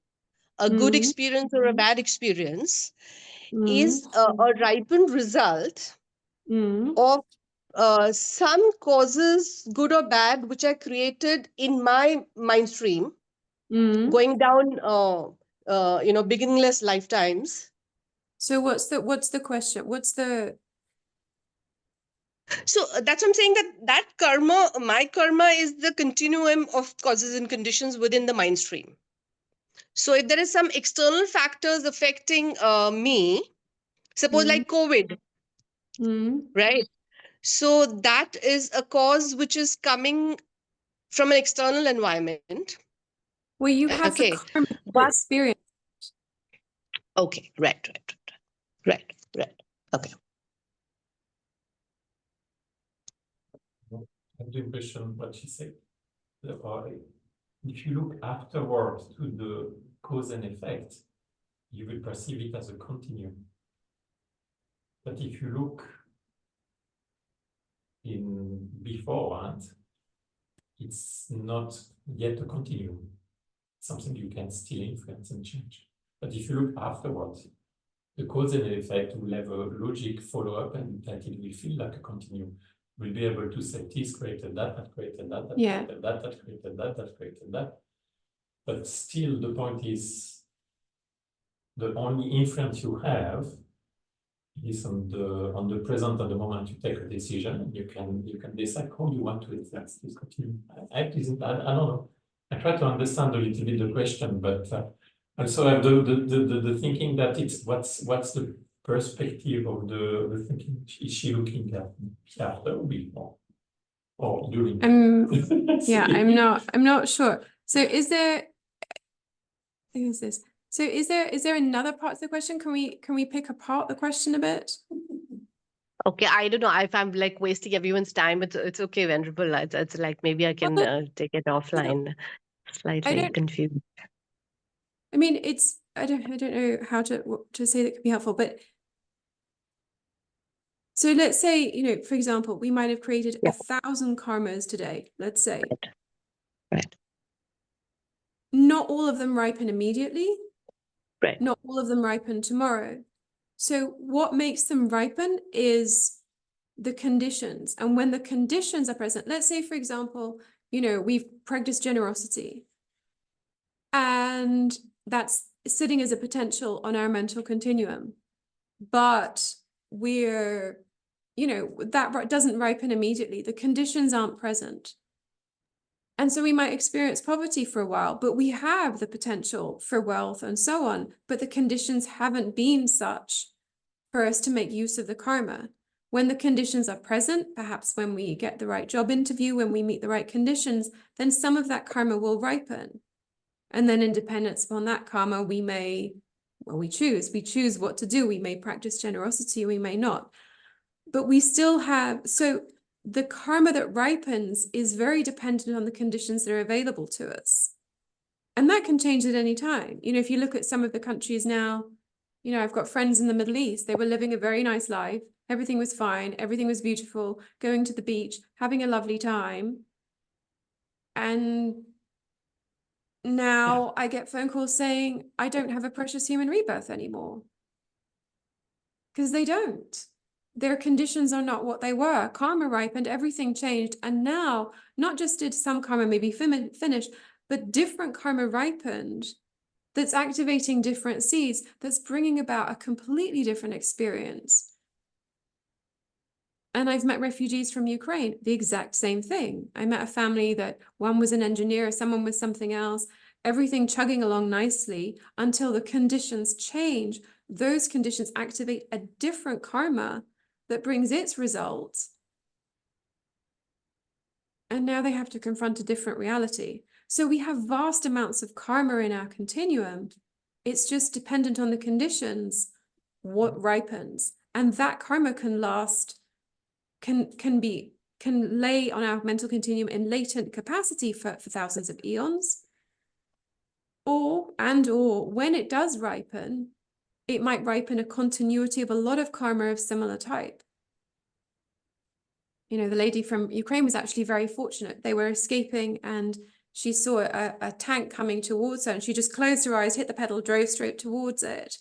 a good Mm. experience or a bad experience, Mm. is a ripened result Mm. of some causes, good or bad, which are created in my mind stream, Mm. going down, beginningless lifetimes. So what's the question? So that's what I'm saying, that karma, my karma, is the continuum of causes and conditions within the mind stream. So if there is some external factors affecting me, suppose like COVID, right? So that is a cause which is coming from an external environment. Well, you have the Okay. karmic But experience. okay, right. Okay. I have the impression what she said. If you look afterwards to the cause and effect, you will perceive it as a continuum. But if you look in beforehand, it's not yet a continuum. It's something you can still influence and change. But if you look afterwards, the cause and effect will have a logic follow-up, and that it will feel like a continuum. We'll be able to say this created that created that, Yeah. created that created that created that. But still, the point is, the only influence you have is on the present, at the moment you take a decision. You can decide how you want to influence this continuum. I don't know. I try to understand a little bit the question, but also I have the thinking that it's what's the perspective of the thinking. Is she looking at after or before or during? Yeah, I'm not sure. So is there another part of the question? Can we pick apart the question a bit? Okay, I don't know if I'm like wasting everyone's time. It's okay, Venerable. It's like maybe I can take it offline. Slightly confused. I mean, I don't know how to say that could be helpful, but so let's say, for example, we might have created 1,000 karmas today, let's say. Right. Not all of them ripen immediately. Right. Not all of them ripen tomorrow. So what makes them ripen is the conditions. And when the conditions are present, let's say, for example, we've practiced generosity. And that's sitting as a potential on our mental continuum. But that doesn't ripen immediately. The conditions aren't present. And so we might experience poverty for a while, but we have the potential for wealth and so on. But the conditions haven't been such for us to make use of the karma. When the conditions are present, perhaps when we get the right job interview, when we meet the right conditions, then some of that karma will ripen. And then in dependence upon that karma, we choose what to do. We may practice generosity, we may not. But we still have, so the karma that ripens is very dependent on the conditions that are available to us. And that can change at any time. If you look at some of the countries now, I've got friends in the Middle East, they were living a very nice life. Everything was fine. Everything was beautiful, going to the beach, having a lovely time. And now I get phone calls saying, I don't have a precious human rebirth anymore. Because they don't. their conditions are not what they were. Karma ripened, everything changed. And now, not just did some karma maybe finish, but different karma ripened that's activating different seeds, that's bringing about a completely different experience. And I've met refugees from Ukraine, the exact same thing. I met a family that one was an engineer, someone was something else, everything chugging along nicely until the conditions change. Those conditions activate a different karma that brings its results. And now they have to confront a different reality. So we have vast amounts of karma in our continuum. It's just dependent on the conditions, what ripens. And that karma can last, can lay on our mental continuum in latent capacity for thousands of eons. Or when it does ripen, it might ripen a continuity of a lot of karma of similar type. You know, the lady from Ukraine was actually very fortunate. They were escaping and she saw a tank coming towards her and she just closed her eyes, hit the pedal, drove straight towards it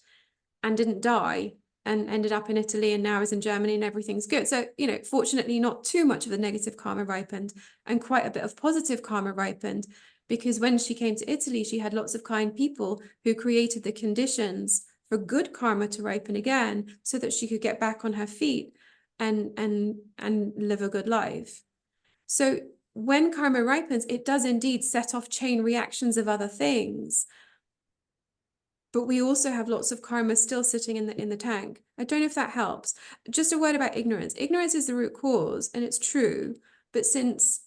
and didn't die and ended up in Italy and now is in Germany and everything's good. So, you know, fortunately not too much of the negative karma ripened and quite a bit of positive karma ripened, because when she came to Italy, she had lots of kind people who created the conditions for good karma to ripen again so that she could get back on her feet and live a good life. So when karma ripens, it does indeed set off chain reactions of other things. But we also have lots of karma still sitting in the tank. I don't know if that helps. Just a word about ignorance. Ignorance is the root cause, and it's true. But since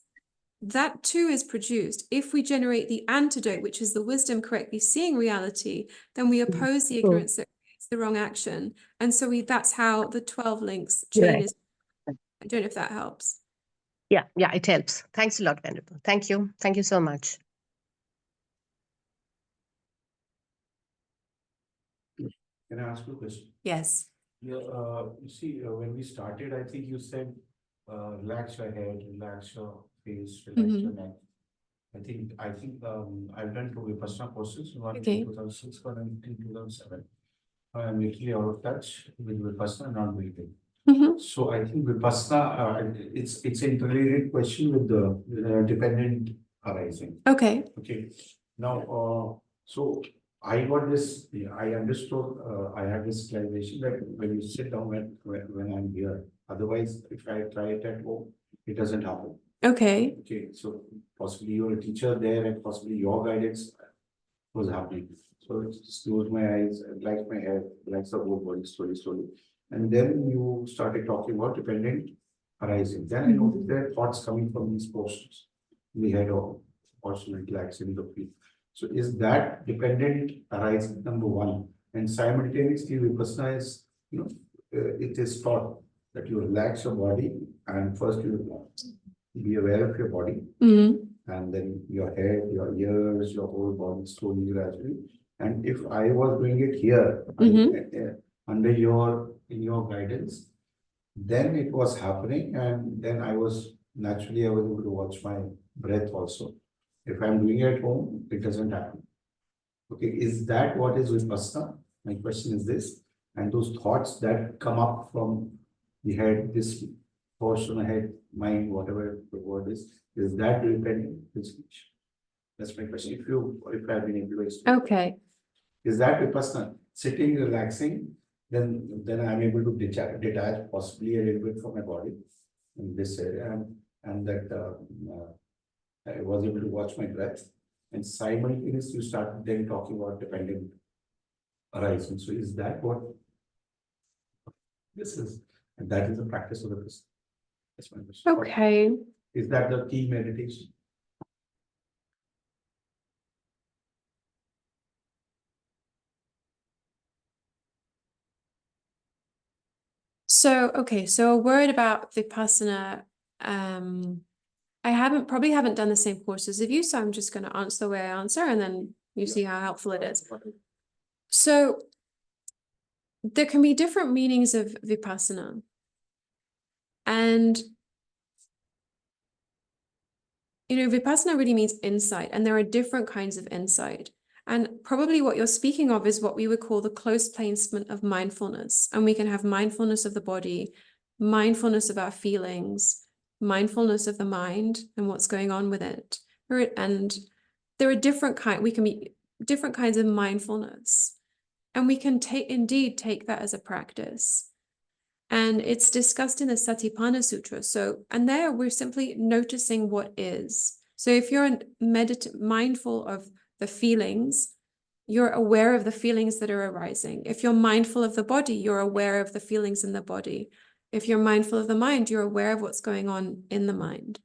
that too is produced, if we generate the antidote, which is the wisdom correctly seeing reality, then we oppose the ignorance that creates the wrong action. And so that's how the 12 links chain is. I don't know if that helps. Yeah, it helps. Thanks a lot, Venerable. Thank you. Thank you so much. Can I ask you a question? Yes. Yeah, you see, when we started, I think you said, relax your head, relax your face, relax your neck. I think I've done 2 Vipassana courses, one in 2006, one in 2007. I'm literally out of touch with Vipassana, not breathing. So I think Vipassana, it's an interrelated question with the dependent arising. Okay. Now, so I got this, I understood, I had this realization that when you sit down when I'm here, otherwise if I try it at home, it doesn't happen. Okay. So possibly you're a teacher there and possibly your guidance was happening. So just close my eyes, relax my head, relax the whole body slowly. And then you started talking about dependent arising. Then I noticed there are thoughts coming from these portions. We had a portion relaxing the feet. So is that dependent arising, number one? And simultaneously, Vipassana is, it is taught that you relax your body and first you be aware of your body. And then your head, your ears, your whole body slowly, gradually. And if I was doing it here, under in your guidance, then it was happening, and then I was able to watch my breath also. If I'm doing it at home, it doesn't happen. Okay, is that what is Vipassana? My question is this, and those thoughts that come up from the head, this portion ahead, mind, whatever the word is that dependent speech? That's my question. If I've been able to explain. Okay. Is that Vipassana? Sitting, relaxing, then I'm able to detach possibly a little bit from my body in this area, and that I was able to watch my breath, and simultaneously you start then talking about dependent arising. So is that what this is? And that is the practice of the person. That's my question. Okay. Is that the key meditation? So, okay, so a word about Vipassana. I probably haven't done the same courses as you, so I'm just going to answer the way I answer, and then you see how helpful it is. So there can be different meanings of Vipassana. And, Vipassana really means insight, and there are different kinds of insight. And probably what you're speaking of is what we would call the close placement of mindfulness. And we can have mindfulness of the body, mindfulness of our feelings, mindfulness of the mind and what's going on with it. And there are different different kinds of mindfulness, and we can indeed take that as a practice. And it's discussed in the Satipatthana Sutra. So, and there we're simply noticing what is. So if you're mindful of the feelings, you're aware of the feelings that are arising. If you're mindful of the body, you're aware of the feelings in the body. If you're mindful of the mind, you're aware of what's going on in the mind.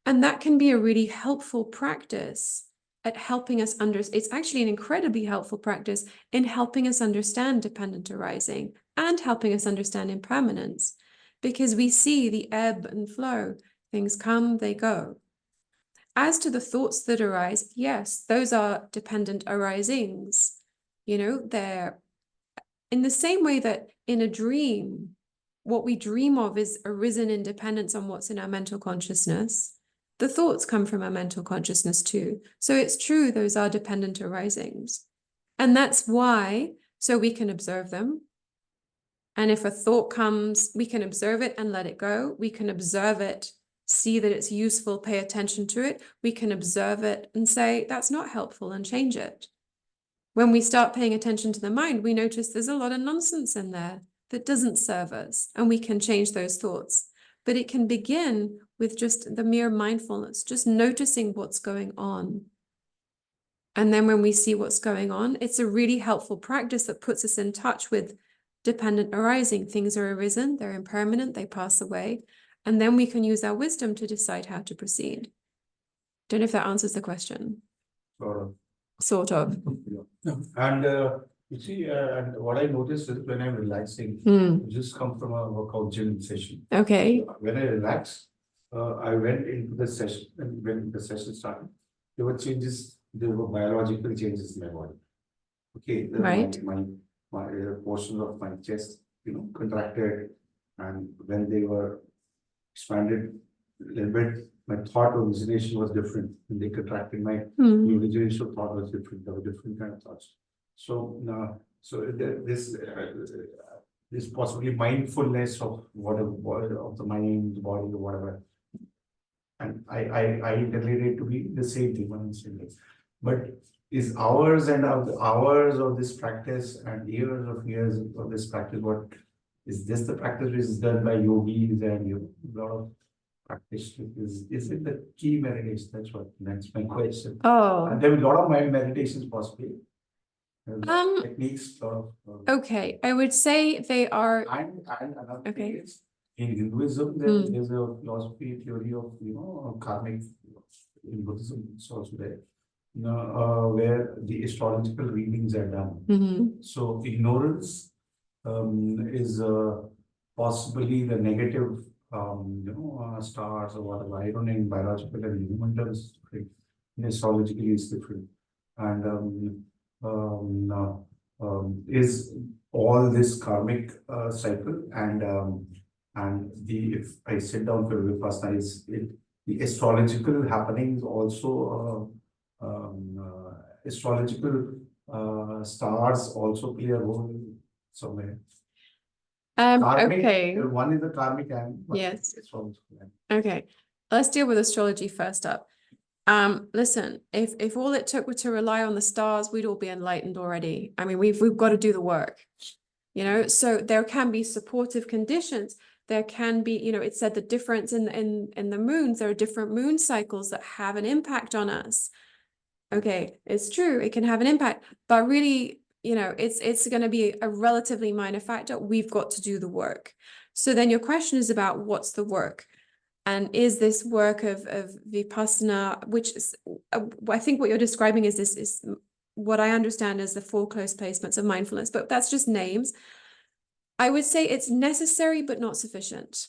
And that can be a really helpful practice at helping us understand. It's actually an incredibly helpful practice in helping us understand dependent arising and helping us understand impermanence, because we see the ebb and flow. Things come, they go. As to the thoughts that arise, yes, those are dependent arisings. You know, they're in the same way that in a dream, what we dream of is arisen in dependence on what's in our mental consciousness. The thoughts come from our mental consciousness too. So it's true, those are dependent arisings. And that's why, so we can observe them. And if a thought comes, we can observe it and let it go. We can observe it, see that it's useful, pay attention to it. We can observe it and say, that's not helpful, and change it. When we start paying attention to the mind, we notice there's a lot of nonsense in there that doesn't serve us, and we can change those thoughts. But it can begin with just the mere mindfulness, just noticing what's going on. And then when we see what's going on, it's a really helpful practice that puts us in touch with dependent arising. Things are arisen, they're impermanent, they pass away. And then we can use our wisdom to decide how to proceed. Don't know if that answers the question. Sort of. Yeah. And you see, and what I noticed is when I'm relaxing, just come from a workout gym session. Okay. When I relax, I went into the session, and when the session started, there were changes, there were biological changes in my body. Okay, Right. My portions of my chest, contracted, and when they were expanded a little bit, my thought origination was different. When they contracted, my origination of thought was different. There were different kind of thoughts. So now, this possibly mindfulness of whatever of the mind, the body, or whatever. And I interrelate it to be the same thing, one and same thing. But is hours and hours of this practice and years of this practice, what is this the practice which is done by yogis and a lot of practice? Is it the key meditation? That's my question. Oh. And there are a lot of my meditations possibly. Techniques, okay, I would say they are. And another okay. thing is, in Hinduism, there's a philosophy theory of karmic. In Buddhism, it's also there. Where the astrological readings are done. So ignorance is possibly the negative, stars or whatever. I don't know in biological and human terms, in astrologically it's different. And is all this karmic cycle and if I sit down for Vipassana, the astrological happenings also astrological stars also play a role somewhere. Karmic, okay. One is the karmic and yes. Astrological. Okay, let's deal with astrology first up. Listen, if all it took were to rely on the stars, we'd all be enlightened already. I mean, we've got to do the work, so there can be supportive conditions. There can be, it said the difference in the moons, there are different moon cycles that have an impact on us. Okay, it's true, it can have an impact, but really, it's going to be a relatively minor factor. We've got to do the work. So then your question is about what's the work? And is this work of Vipassana, which is, I think what you're describing is what I understand as the 4 close placements of mindfulness, but that's just names. I would say it's necessary, but not sufficient.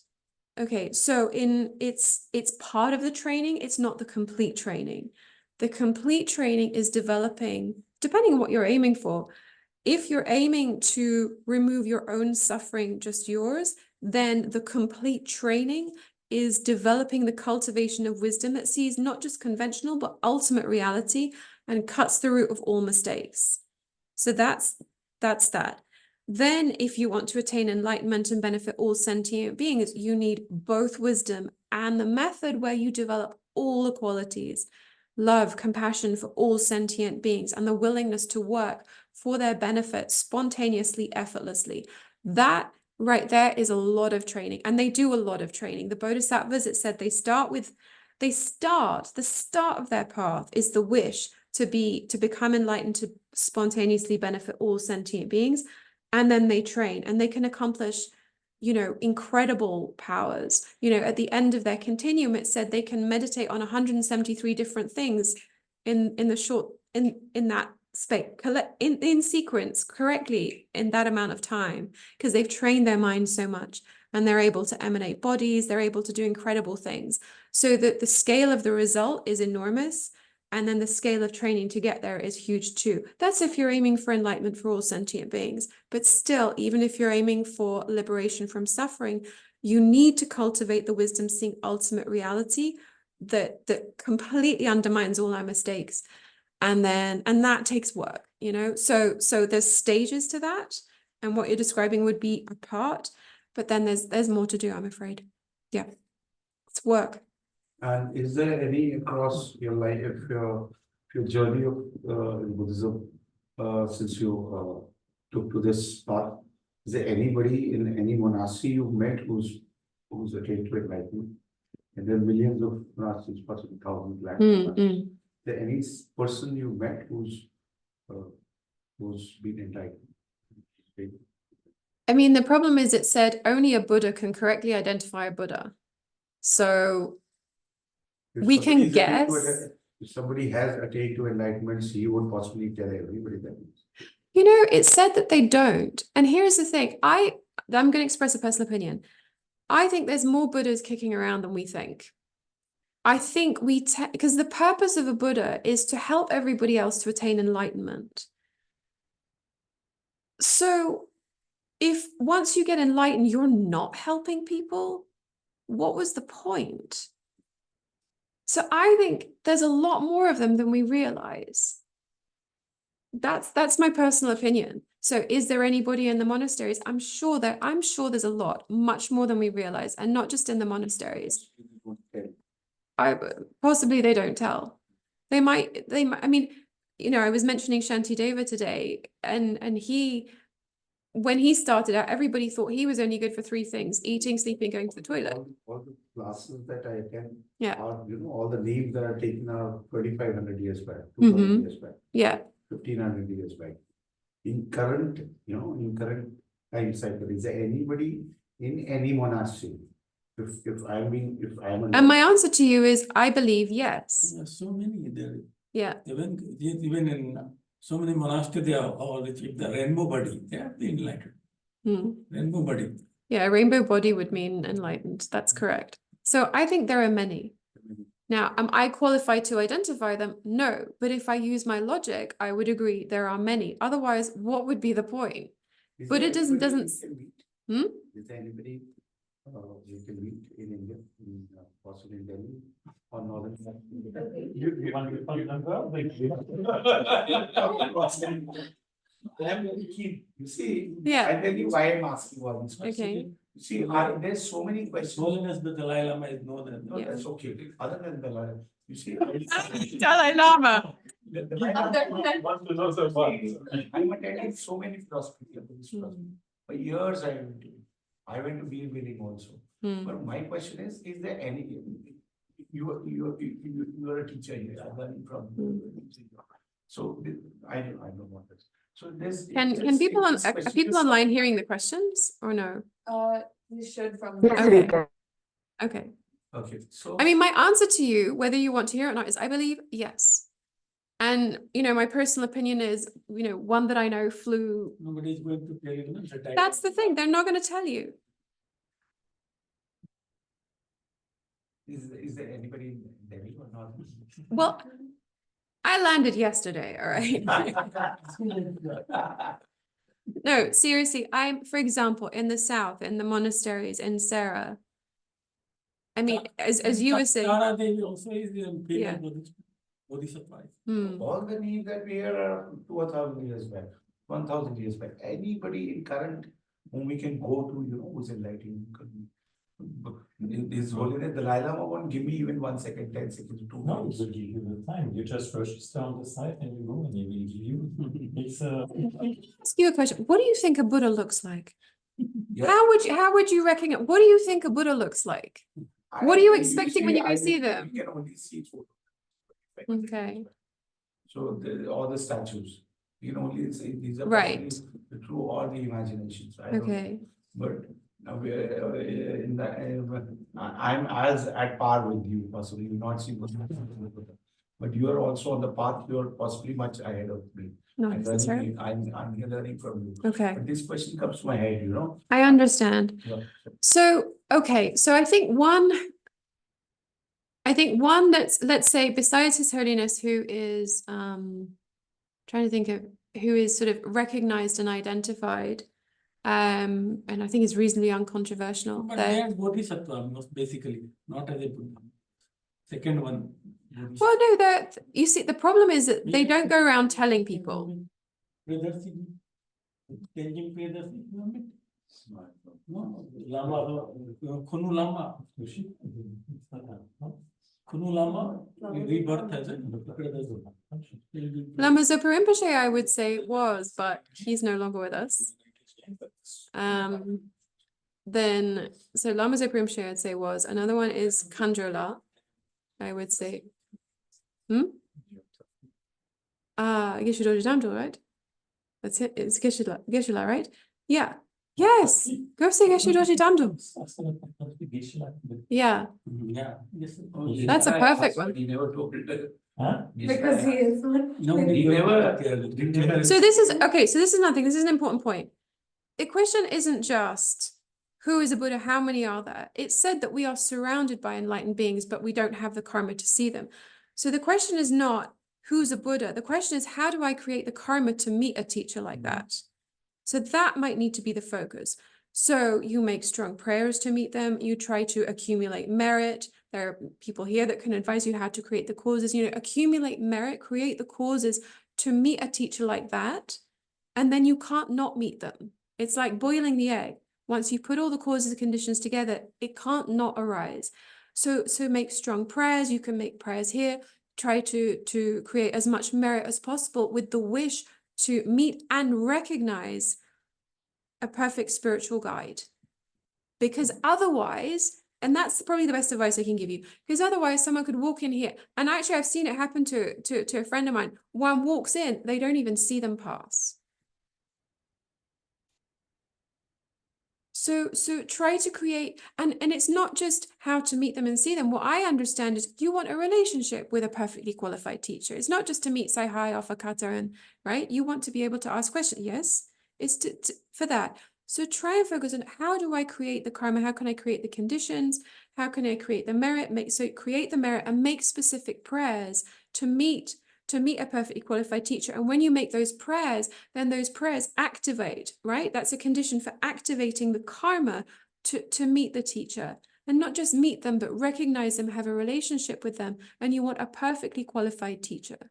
Okay, so it's part of the training. It's not the complete training. The complete training is developing, depending on what you're aiming for. If you're aiming to remove your own suffering, just yours, then the complete training is developing the cultivation of wisdom that sees not just conventional, but ultimate reality and cuts the root of all mistakes. So that's that. Then if you want to attain enlightenment and benefit all sentient beings, you need both wisdom and the method where you develop all the qualities, love, compassion for all sentient beings, and the willingness to work for their benefit spontaneously, effortlessly. That right there is a lot of training, and they do a lot of training. The Bodhisattvas, it said the start of their path is the wish to become enlightened, to spontaneously benefit all sentient beings, and then they train and they can accomplish, incredible powers. At the end of their continuum, it said they can meditate on 173 different things in that space, in sequence correctly in that amount of time, because they've trained their mind so much, and they're able to emanate bodies, they're able to do incredible things, so that the scale of the result is enormous, and then the scale of training to get there is huge too. That's if you're aiming for enlightenment for all sentient beings. But still, even if you're aiming for liberation from suffering, you need to cultivate the wisdom seeing ultimate reality that completely undermines all our mistakes. And that takes work, so there's stages to that, and what you're describing would be a part, but then there's more to do, I'm afraid. Yeah, it's work. And is there any across your life, if your journey of in Buddhism, since you took to this path, is there anybody in any monastery you met who's attained to enlightenment? And there are millions of monasteries, possibly thousands, lakhs. Is there any person you met who's been enlightened? I mean, the problem is it said only a Buddha can correctly identify a Buddha. So If we can somebody is attained to guess. if somebody has attained to enlightenment, he would possibly tell everybody that. It said that they don't. And here's the thing, I'm going to express a personal opinion. I think there's more Buddhas kicking around than we think. I think because the purpose of a Buddha is to help everybody else to attain enlightenment. So if once you get enlightened, you're not helping people, what was the point? So I think there's a lot more of them than we realize. That's my personal opinion. So is there anybody in the monasteries? I'm sure there's a lot, much more than we realize, and not just in the monasteries. Possibly they don't tell. They might, I mean, I was mentioning Shantideva today, and when he started out, everybody thought he was only good for 3 things: eating, sleeping, going to the toilet. All the classes that I attend, Yeah. are, all the names that are taken are 2,500 years back, 2,000 years back. Yeah. 1,500 years back. In current time cycle, is there anybody in any monastery? If I'm And my answer to you is, I believe yes. So many there. Yeah. Even in so many monasteries, they are all achieved the rainbow body. They have been enlightened. Rainbow body. Yeah, a rainbow body would mean enlightened. That's correct. So I think there are many. Now, am I qualified to identify them? No. But if I use my logic, I would agree there are many. Otherwise, what would be the point? But it doesn't. Is there anybody you can meet in India, possibly in Delhi or Northern? You want to find number? I'm very keen. You see, Yeah. I tell you why I'm asking all these questions. Okay. You see, there's so many questions. Holiness, the Dalai Lama is known as. No, that's okay. Other than the Dalai, you see. Dalai Lama. Want to know so far. I'm attending so many philosophy classes. For years I went to be willing also. But my question is there any, you are a teacher here, I'm learning from you. So I don't want this. So there's. Can people are people online hearing the questions or no? You should from. Okay. Okay. Okay, so. I mean, my answer to you, whether you want to hear it or not, is I believe yes. And, my personal opinion is, one that I know flew. Nobody's going to tell you. That's the thing. They're not going to tell you. Is there anybody in Delhi or not? Well, I landed yesterday. All right. No, seriously. For example, in the South, in the monasteries, in Sarah. I mean, as you were saying. Tara Devi also is the Yeah. Bodhisattva. All the names that we hear are 2,000 years back. 1,000 years back. Anybody in current whom we can go to, who's enlightened. His Holiness the Dalai Lama won't give me even 1 second, 10 seconds, 2 No, minutes. he will give you the time. You just register on the site and you go and he will give you. It's Ask you a question. What do you think a Buddha looks like? Yeah. How would you recognize? What do you think a Buddha looks like? What are you expecting when you go see them? You can only see photos. Okay. So all the statues, you can only see these are Right. possibly through all the imaginations. I don't know. Okay. But now we are in the, I'm as at par with you, possibly not see Buddha, but you are also on the path. You are possibly much ahead of me. No, I'm that's right. learning. I'm learning from you. Okay. But this question comes to my head. I understand. Yeah. So, okay. So I think one that's, let's say, besides His Holiness, who is trying to think of who is sort of recognized and identified, and I think is reasonably uncontroversial. But there. they are bodhisattva, basically, not as a Buddha. Second one. Well, no, that you see, the problem is that they don't go around telling people. Changing no, Lama, Kunu Lama, Kunu Lama, rebirth as a Lama Zopa Rinpoche, I would say was, but he's no longer with us. Then, so Lama Zopa Rinpoche, I'd say was. Another one is Kandrola, I would say. Geshe Dorje Damdol, right? That's it. It's Geshe-la, right? Yeah. Yes. Go say Geshe Dorje Damdol. Yeah. Yeah. That's a perfect one. He never told it. Huh? Because he is one. No, He never. So this is okay. So this is nothing. This is an important point. The question isn't just who is a Buddha, how many are there? It's said that we are surrounded by enlightened beings, but we don't have the karma to see them. So the question is not who's a Buddha. The question is, how do I create the karma to meet a teacher like that? So that might need to be the focus. So you make strong prayers to meet them. You try to accumulate merit. There are people here that can advise you how to create the causes. Accumulate merit, create the causes to meet a teacher like that. And then you can't not meet them. It's like boiling the egg. Once you put all the causes and conditions together, it can't not arise. So make strong prayers. You can make prayers here. Try to create as much merit as possible with the wish to meet and recognize a perfect spiritual guide. Because otherwise, and that's probably the best advice I can give you, because otherwise someone could walk in here, and actually I've seen it happen to a friend of mine. One walks in, they don't even see them pass. So try to create, and it's not just how to meet them and see them. What I understand is you want a relationship with a perfectly qualified teacher. It's not just to meet, say hi, offer kata, and right. You want to be able to ask questions. Yes, it's for that. So try and focus on how do I create the karma? How can I create the conditions? How can I create the merit? Create the merit and make specific prayers to meet a perfectly qualified teacher. And when you make those prayers, then those prayers activate, right? That's a condition for activating the karma to meet the teacher. And not just meet them, but recognize them, have a relationship with them. And you want a perfectly qualified teacher.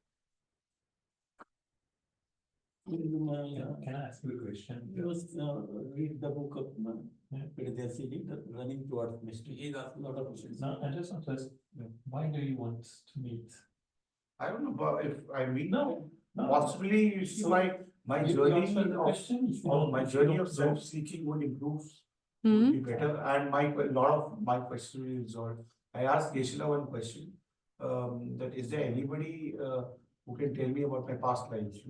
Can I ask you a question? He was read the book of Running Towards Mystery. He asked a lot of questions. No, I just want to ask, why do you want to meet? I don't know but if I mean No. possibly you see my journey of self-seeking would improve, would be better, and a lot of my question is resolved. I asked Geshe-la one question, that is there anybody who can tell me about my past lives?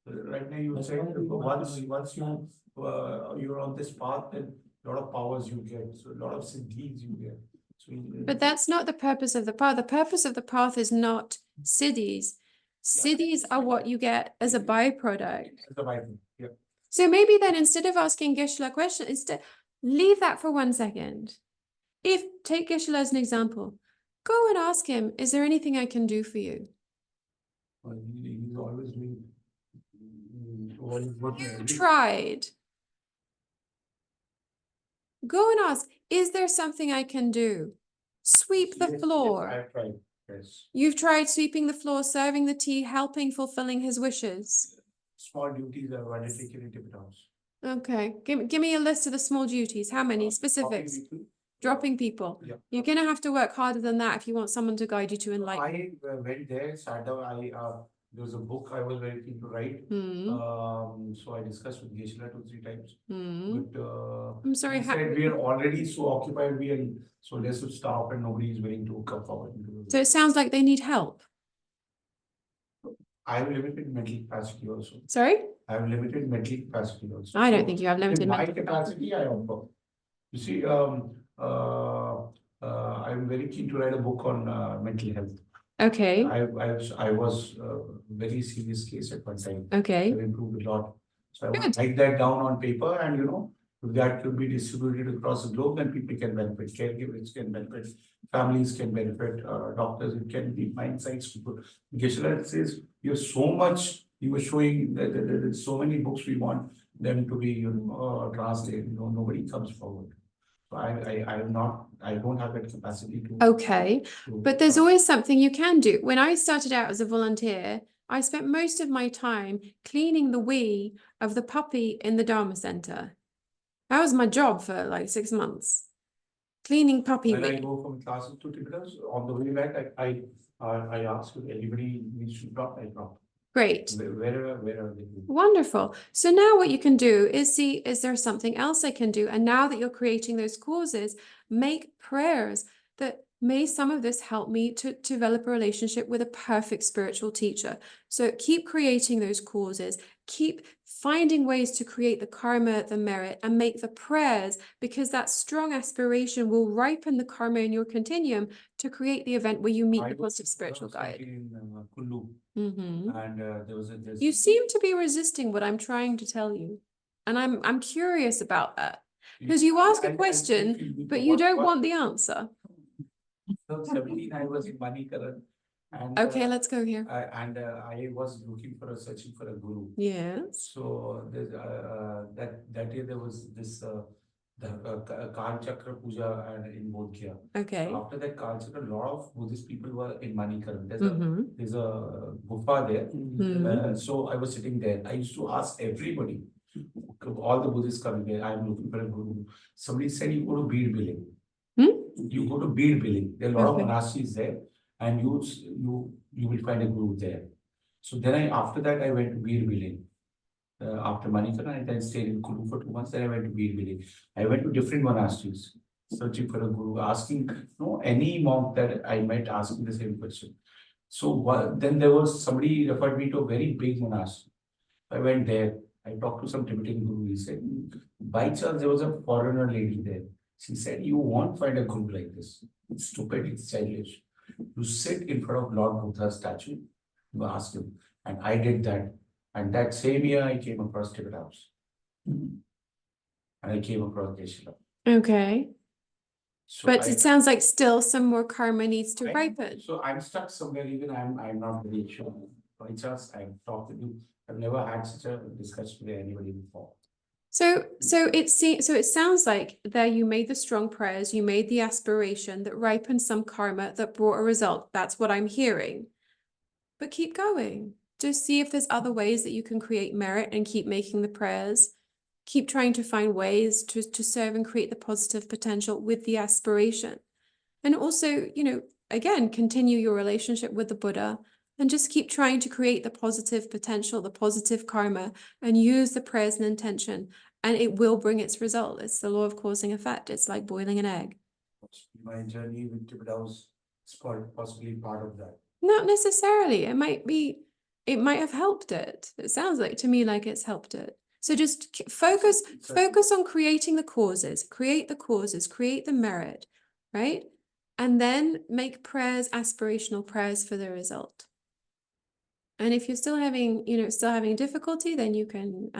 Right now you said once you're on this path, then a lot of powers you get, so a lot of siddhis you get. But that's not the purpose of the path. The purpose of the path is not siddhis. Siddhis are what you get as a byproduct. Yeah. So maybe then instead of asking Geshe-la a question, instead leave that for 1 second. Take Geshe-la as an example. Go and ask him, is there anything I can do for you? Well, he's always doing You tried. Go and ask, is there something I can do? Sweep the floor. I've tried. Yes. You've tried sweeping the floor, serving the tea, helping, fulfilling his wishes. small duties are undertaken in Tibetans. Okay, give me a list of the small duties. How many specifics? Dropping people. Yeah. You're gonna have to work harder than that if you want someone to guide you to enlightenment. I went there, sat down, there was a book I was very keen to write. So I discussed with Geshe-la 2-3 times. But I'm sorry, he said we are already so occupied, so let's just stop and nobody is willing to come forward. so it sounds like they need help. I have limited mental capacity also. Sorry? I have limited mental capacity also. I don't So think you have limited in my mental capacity, I offer. You see, I'm very keen to write a book on mental health. Okay, I was very serious case at one time. okay. I've improved a lot. So I want Good. to write that down on paper and if that could be distributed across the globe, then people can benefit, caregivers can benefit, families can benefit, doctors, it can be my insights. Geshe-la says, you have so much, you were showing that there's so many books we want them to be, translated, nobody comes forward. So I don't have that capacity to. Okay, but there's always something you can do. When I started out as a volunteer, I spent most of my time cleaning the wee of the puppy in the Dharma Center. That was my job for like 6 months. Cleaning puppy When I wee. go from classes to Tibetans, on the way back, I ask if anybody needs to drop, I drop. Great. Where are they? Wonderful. So now what you can do is see, is there something else I can do? And now that you're creating those causes, make prayers that may some of this help me to develop a relationship with a perfect spiritual teacher. So keep creating those causes, keep finding ways to create the karma, the merit, and make the prayers, because that strong aspiration will ripen the karma in your continuum to create the event where you meet the positive spiritual guide. In Kullu, Mm-hmm. and there was You seem to be resisting what I'm trying to tell you. And I'm curious about that. Because you ask a question, but you don't want the answer. So 17, I was in Manikaran. And, Okay, let's go here. I was searching for a guru. Yes. So there's that year there was this the Kal Chakra Puja and in Bodh Gaya. Okay. So after that Kal Chakra, a lot of Buddhist people were in Manikaran. Mm-hmm. There's a gufa there. Mm-hmm. So I was sitting there. I used to ask everybody, all the Buddhists coming there, I'm looking for a guru. Somebody said you go to bead billing. You go to bead billing. There are a lot of monasteries there, and you will find a guru there. So then after that I went to bead billing. After Manikaran, and then stayed in Kullu for 2 months. Then I went to bead billing. I went to different monasteries, searching for a guru, asking any monk that I met, asking the same question. So then there was somebody referred me to a very big monastery. I went there. I talked to some Tibetan guru. He said, by chance there was a foreigner lady there. She said, you won't find a guru like this. It's stupid, it's childish. You sit in front of Lord Buddha's statue, you ask him. And I did that. And that same year I came across Tibetans. And I came across Geshe-la. Okay. So But it sounds like still some more karma needs to ripen. So I'm stuck somewhere, even I'm not very sure. By chance, I've talked to you. I've never had such a discussion with anybody before. So it sounds like there you made the strong prayers, you made the aspiration that ripened some karma that brought a result. That's what I'm hearing. But keep going. Just see if there's other ways that you can create merit and keep making the prayers. Keep trying to find ways to serve and create the positive potential with the aspiration. And also, again, continue your relationship with the Buddha. And just keep trying to create the positive potential, the positive karma, and use the prayers and intention, and it will bring its result. It's the law of causing effect. It's like boiling an egg. My journey with Tibetans is possibly part of that. Not necessarily. It might have helped it. It sounds like to me like it's helped it. So just focus on creating the causes, create the merit, right? And then make prayers, aspirational prayers for the result. And if you're still having difficulty, then you can,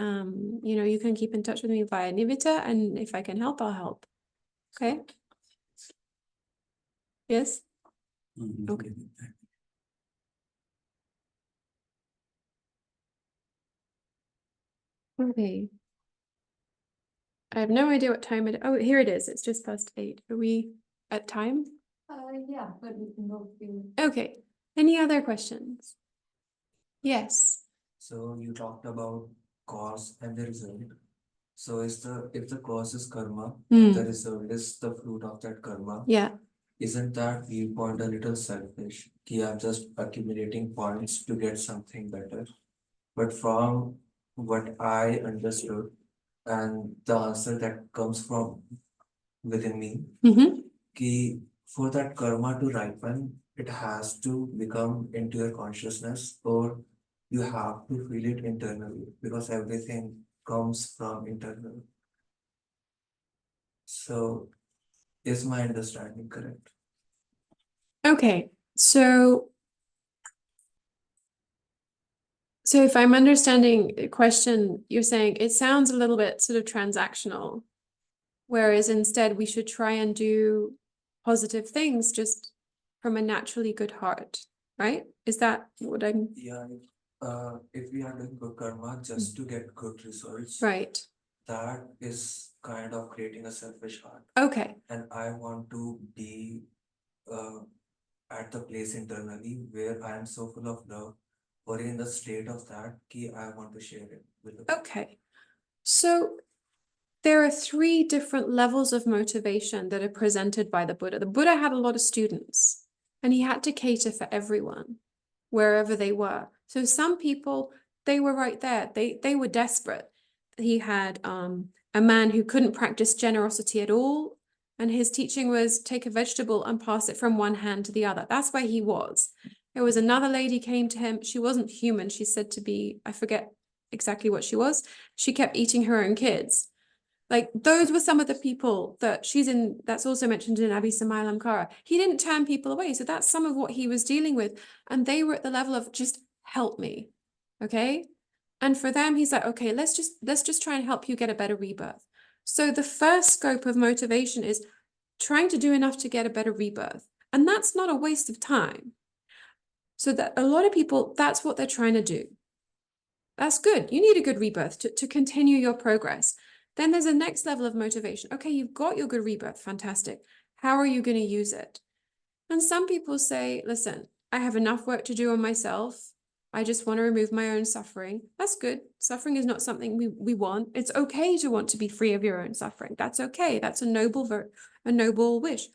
you can keep in touch with me via Nivita, and if I can help, I'll help. Okay? Yes? Okay. Okay. I have no idea what time it is. Oh, here it is. It's just past 8. Are we at time? Yeah, but we can go through. Okay. Any other questions? Yes. So you talked about cause and the result. So if the cause is karma, the result is the fruit of that karma. Yeah. Isn't that viewpoint a little selfish? Ki I'm just accumulating points to get something better. But from what I understood and the answer that comes from within me, ki for that karma to ripen, it has to become into your consciousness, or you have to feel it internally because everything comes from internal. So is my understanding correct? Okay, so if I'm understanding the question, you're saying it sounds a little bit sort of transactional, whereas instead we should try and do positive things just from a naturally good heart, right? Is that what I'm Yeah, if we are doing good karma just to get good results, right? that is kind of creating a selfish heart. Okay, And I want to be at the place internally where I am so full of love, or in the state of that, ki I want to share it with the people. okay. So there are 3 different levels of motivation that are presented by the Buddha. The Buddha had a lot of students, and he had to cater for everyone, wherever they were. So some people, they were right there. They were desperate. He had a man who couldn't practice generosity at all, and his teaching was take a vegetable and pass it from one hand to the other. That's where he was. There was another lady came to him. She wasn't human. She's said to be, I forget exactly what she was. She kept eating her own kids. Like those were some of the people that she's in, that's also mentioned in Abhisamayalankara. He didn't turn people away. So that's some of what he was dealing with. And they were at the level of just help me. Okay. And for them, he's like, okay, let's just try and help you get a better rebirth. So the first scope of motivation is trying to do enough to get a better rebirth. And that's not a waste of time. So that a lot of people, that's what they're trying to do. That's good. You need a good rebirth to continue your progress. Then there's a next level of motivation. Okay, you've got your good rebirth. Fantastic. How are you going to use it? And some people say, listen, I have enough work to do on myself. I just want to remove my own suffering. That's good. Suffering is not something we want. It's okay to want to be free of your own suffering. That's okay. That's a noble wish.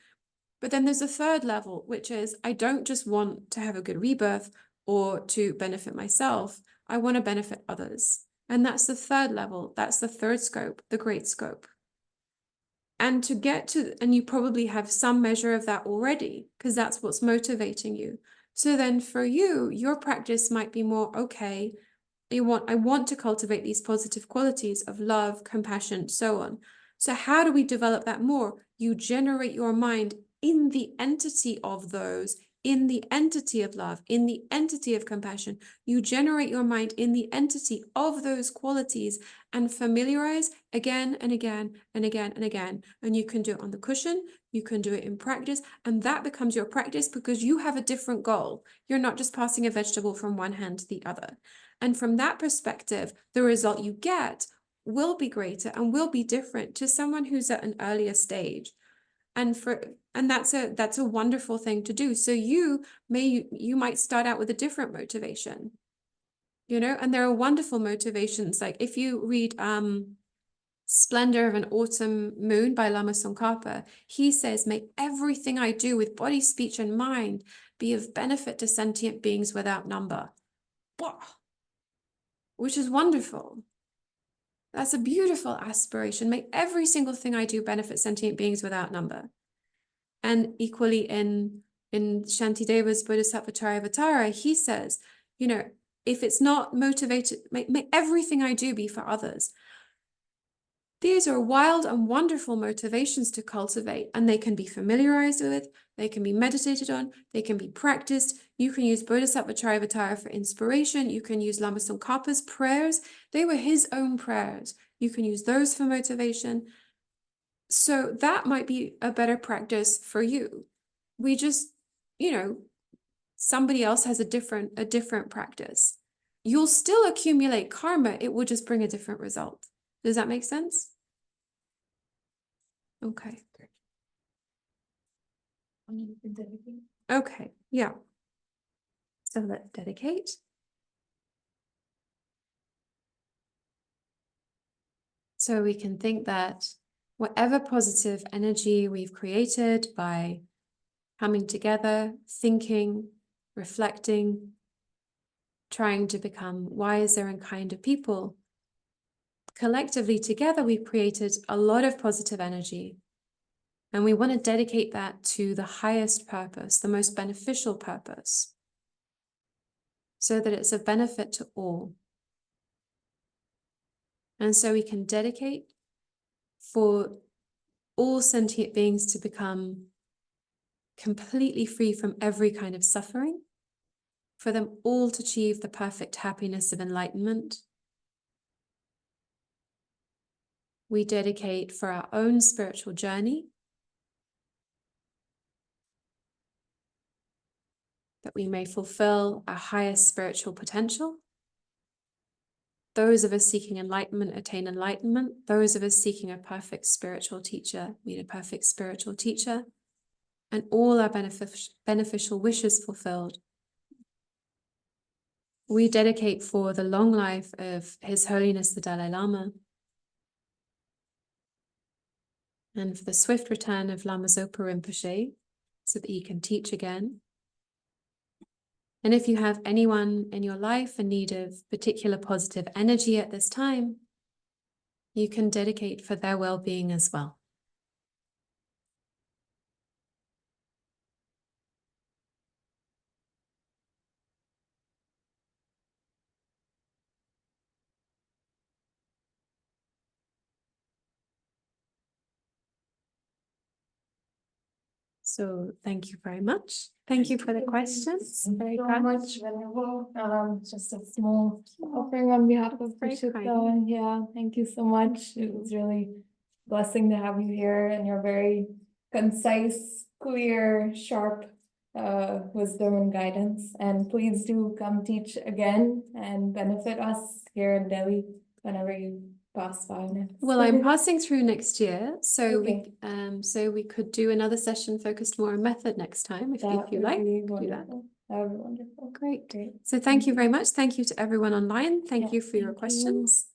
But then there's a third level, which is I don't just want to have a good rebirth or to benefit myself. I want to benefit others. And that's the third level. That's the third scope, the great scope. And to get to, and you probably have some measure of that already, because that's what's motivating you. So then for you, your practice might be more, okay, I want to cultivate these positive qualities of love, compassion, so on. So how do we develop that more? You generate your mind in the entity of those, in the entity of love, in the entity of compassion. You generate your mind in the entity of those qualities and familiarize again and again and again and again. And you can do it on the cushion, you can do it in practice, and that becomes your practice because you have a different goal. You're not just passing a vegetable from one hand to the other. And from that perspective, the result you get will be greater and will be different to someone who's at an earlier stage. And that's a wonderful thing to do. So you might start out with a different motivation, and there are wonderful motivations. Like if you read Splendor of an Autumn Moon by Lama Tzong Khapa, he says, may everything I do with body, speech, and mind be of benefit to sentient beings without number. Wow. Which is wonderful. That's a beautiful aspiration. May every single thing I do benefit sentient beings without number. And equally in Shantideva's Bodhisattva Triavatara, he says, if it's not motivated, may everything I do be for others. These are wild and wonderful motivations to cultivate, and they can be familiarized with, they can be meditated on, they can be practiced. You can use Bodhisattva Triavatara for inspiration. You can use Lama Tzong Khapa's prayers. They were his own prayers. You can use those for motivation. So that might be a better practice for you. We just, somebody else has a different practice. You'll still accumulate karma. It will just bring a different result. Does that make sense? Okay. Okay, yeah. So let's dedicate. So we can think that whatever positive energy we've created by coming together, thinking, reflecting, trying to become wiser and kinder people, collectively together we've created a lot of positive energy. And we want to dedicate that to the highest purpose, the most beneficial purpose, so that it's of benefit to all. And so we can dedicate for all sentient beings to become completely free from every kind of suffering, for them all to achieve the perfect happiness of enlightenment. We dedicate for our own spiritual journey, that we may fulfill our highest spiritual potential. Those of us seeking enlightenment attain enlightenment. Those of us seeking a perfect spiritual teacher meet a perfect spiritual teacher, and all our beneficial wishes fulfilled. We dedicate for the long life of His Holiness the Dalai Lama, and for the swift return of Lama Zopa Rinpoche, so that he can teach again. And if you have anyone in your life in need of particular positive energy at this time, you can dedicate for their well-being as well. So thank you very much. Thank you for the questions. Very so kind. much, Venerable. Just a small offering on behalf of Very Tushita. kind. Yeah, thank you so much. It was really a blessing to have you here, and your very concise, clear, sharp wisdom and guidance. And please do come teach again and benefit us here in Delhi whenever you pass by next. Well, I'm passing through next year, so Okay. we could do another session focused more on method next time, if That you would like. be Do that. wonderful. That would be wonderful. Great. Great. So thank you very much. Thank you to everyone online. Thank Yeah, you for your thank you. questions.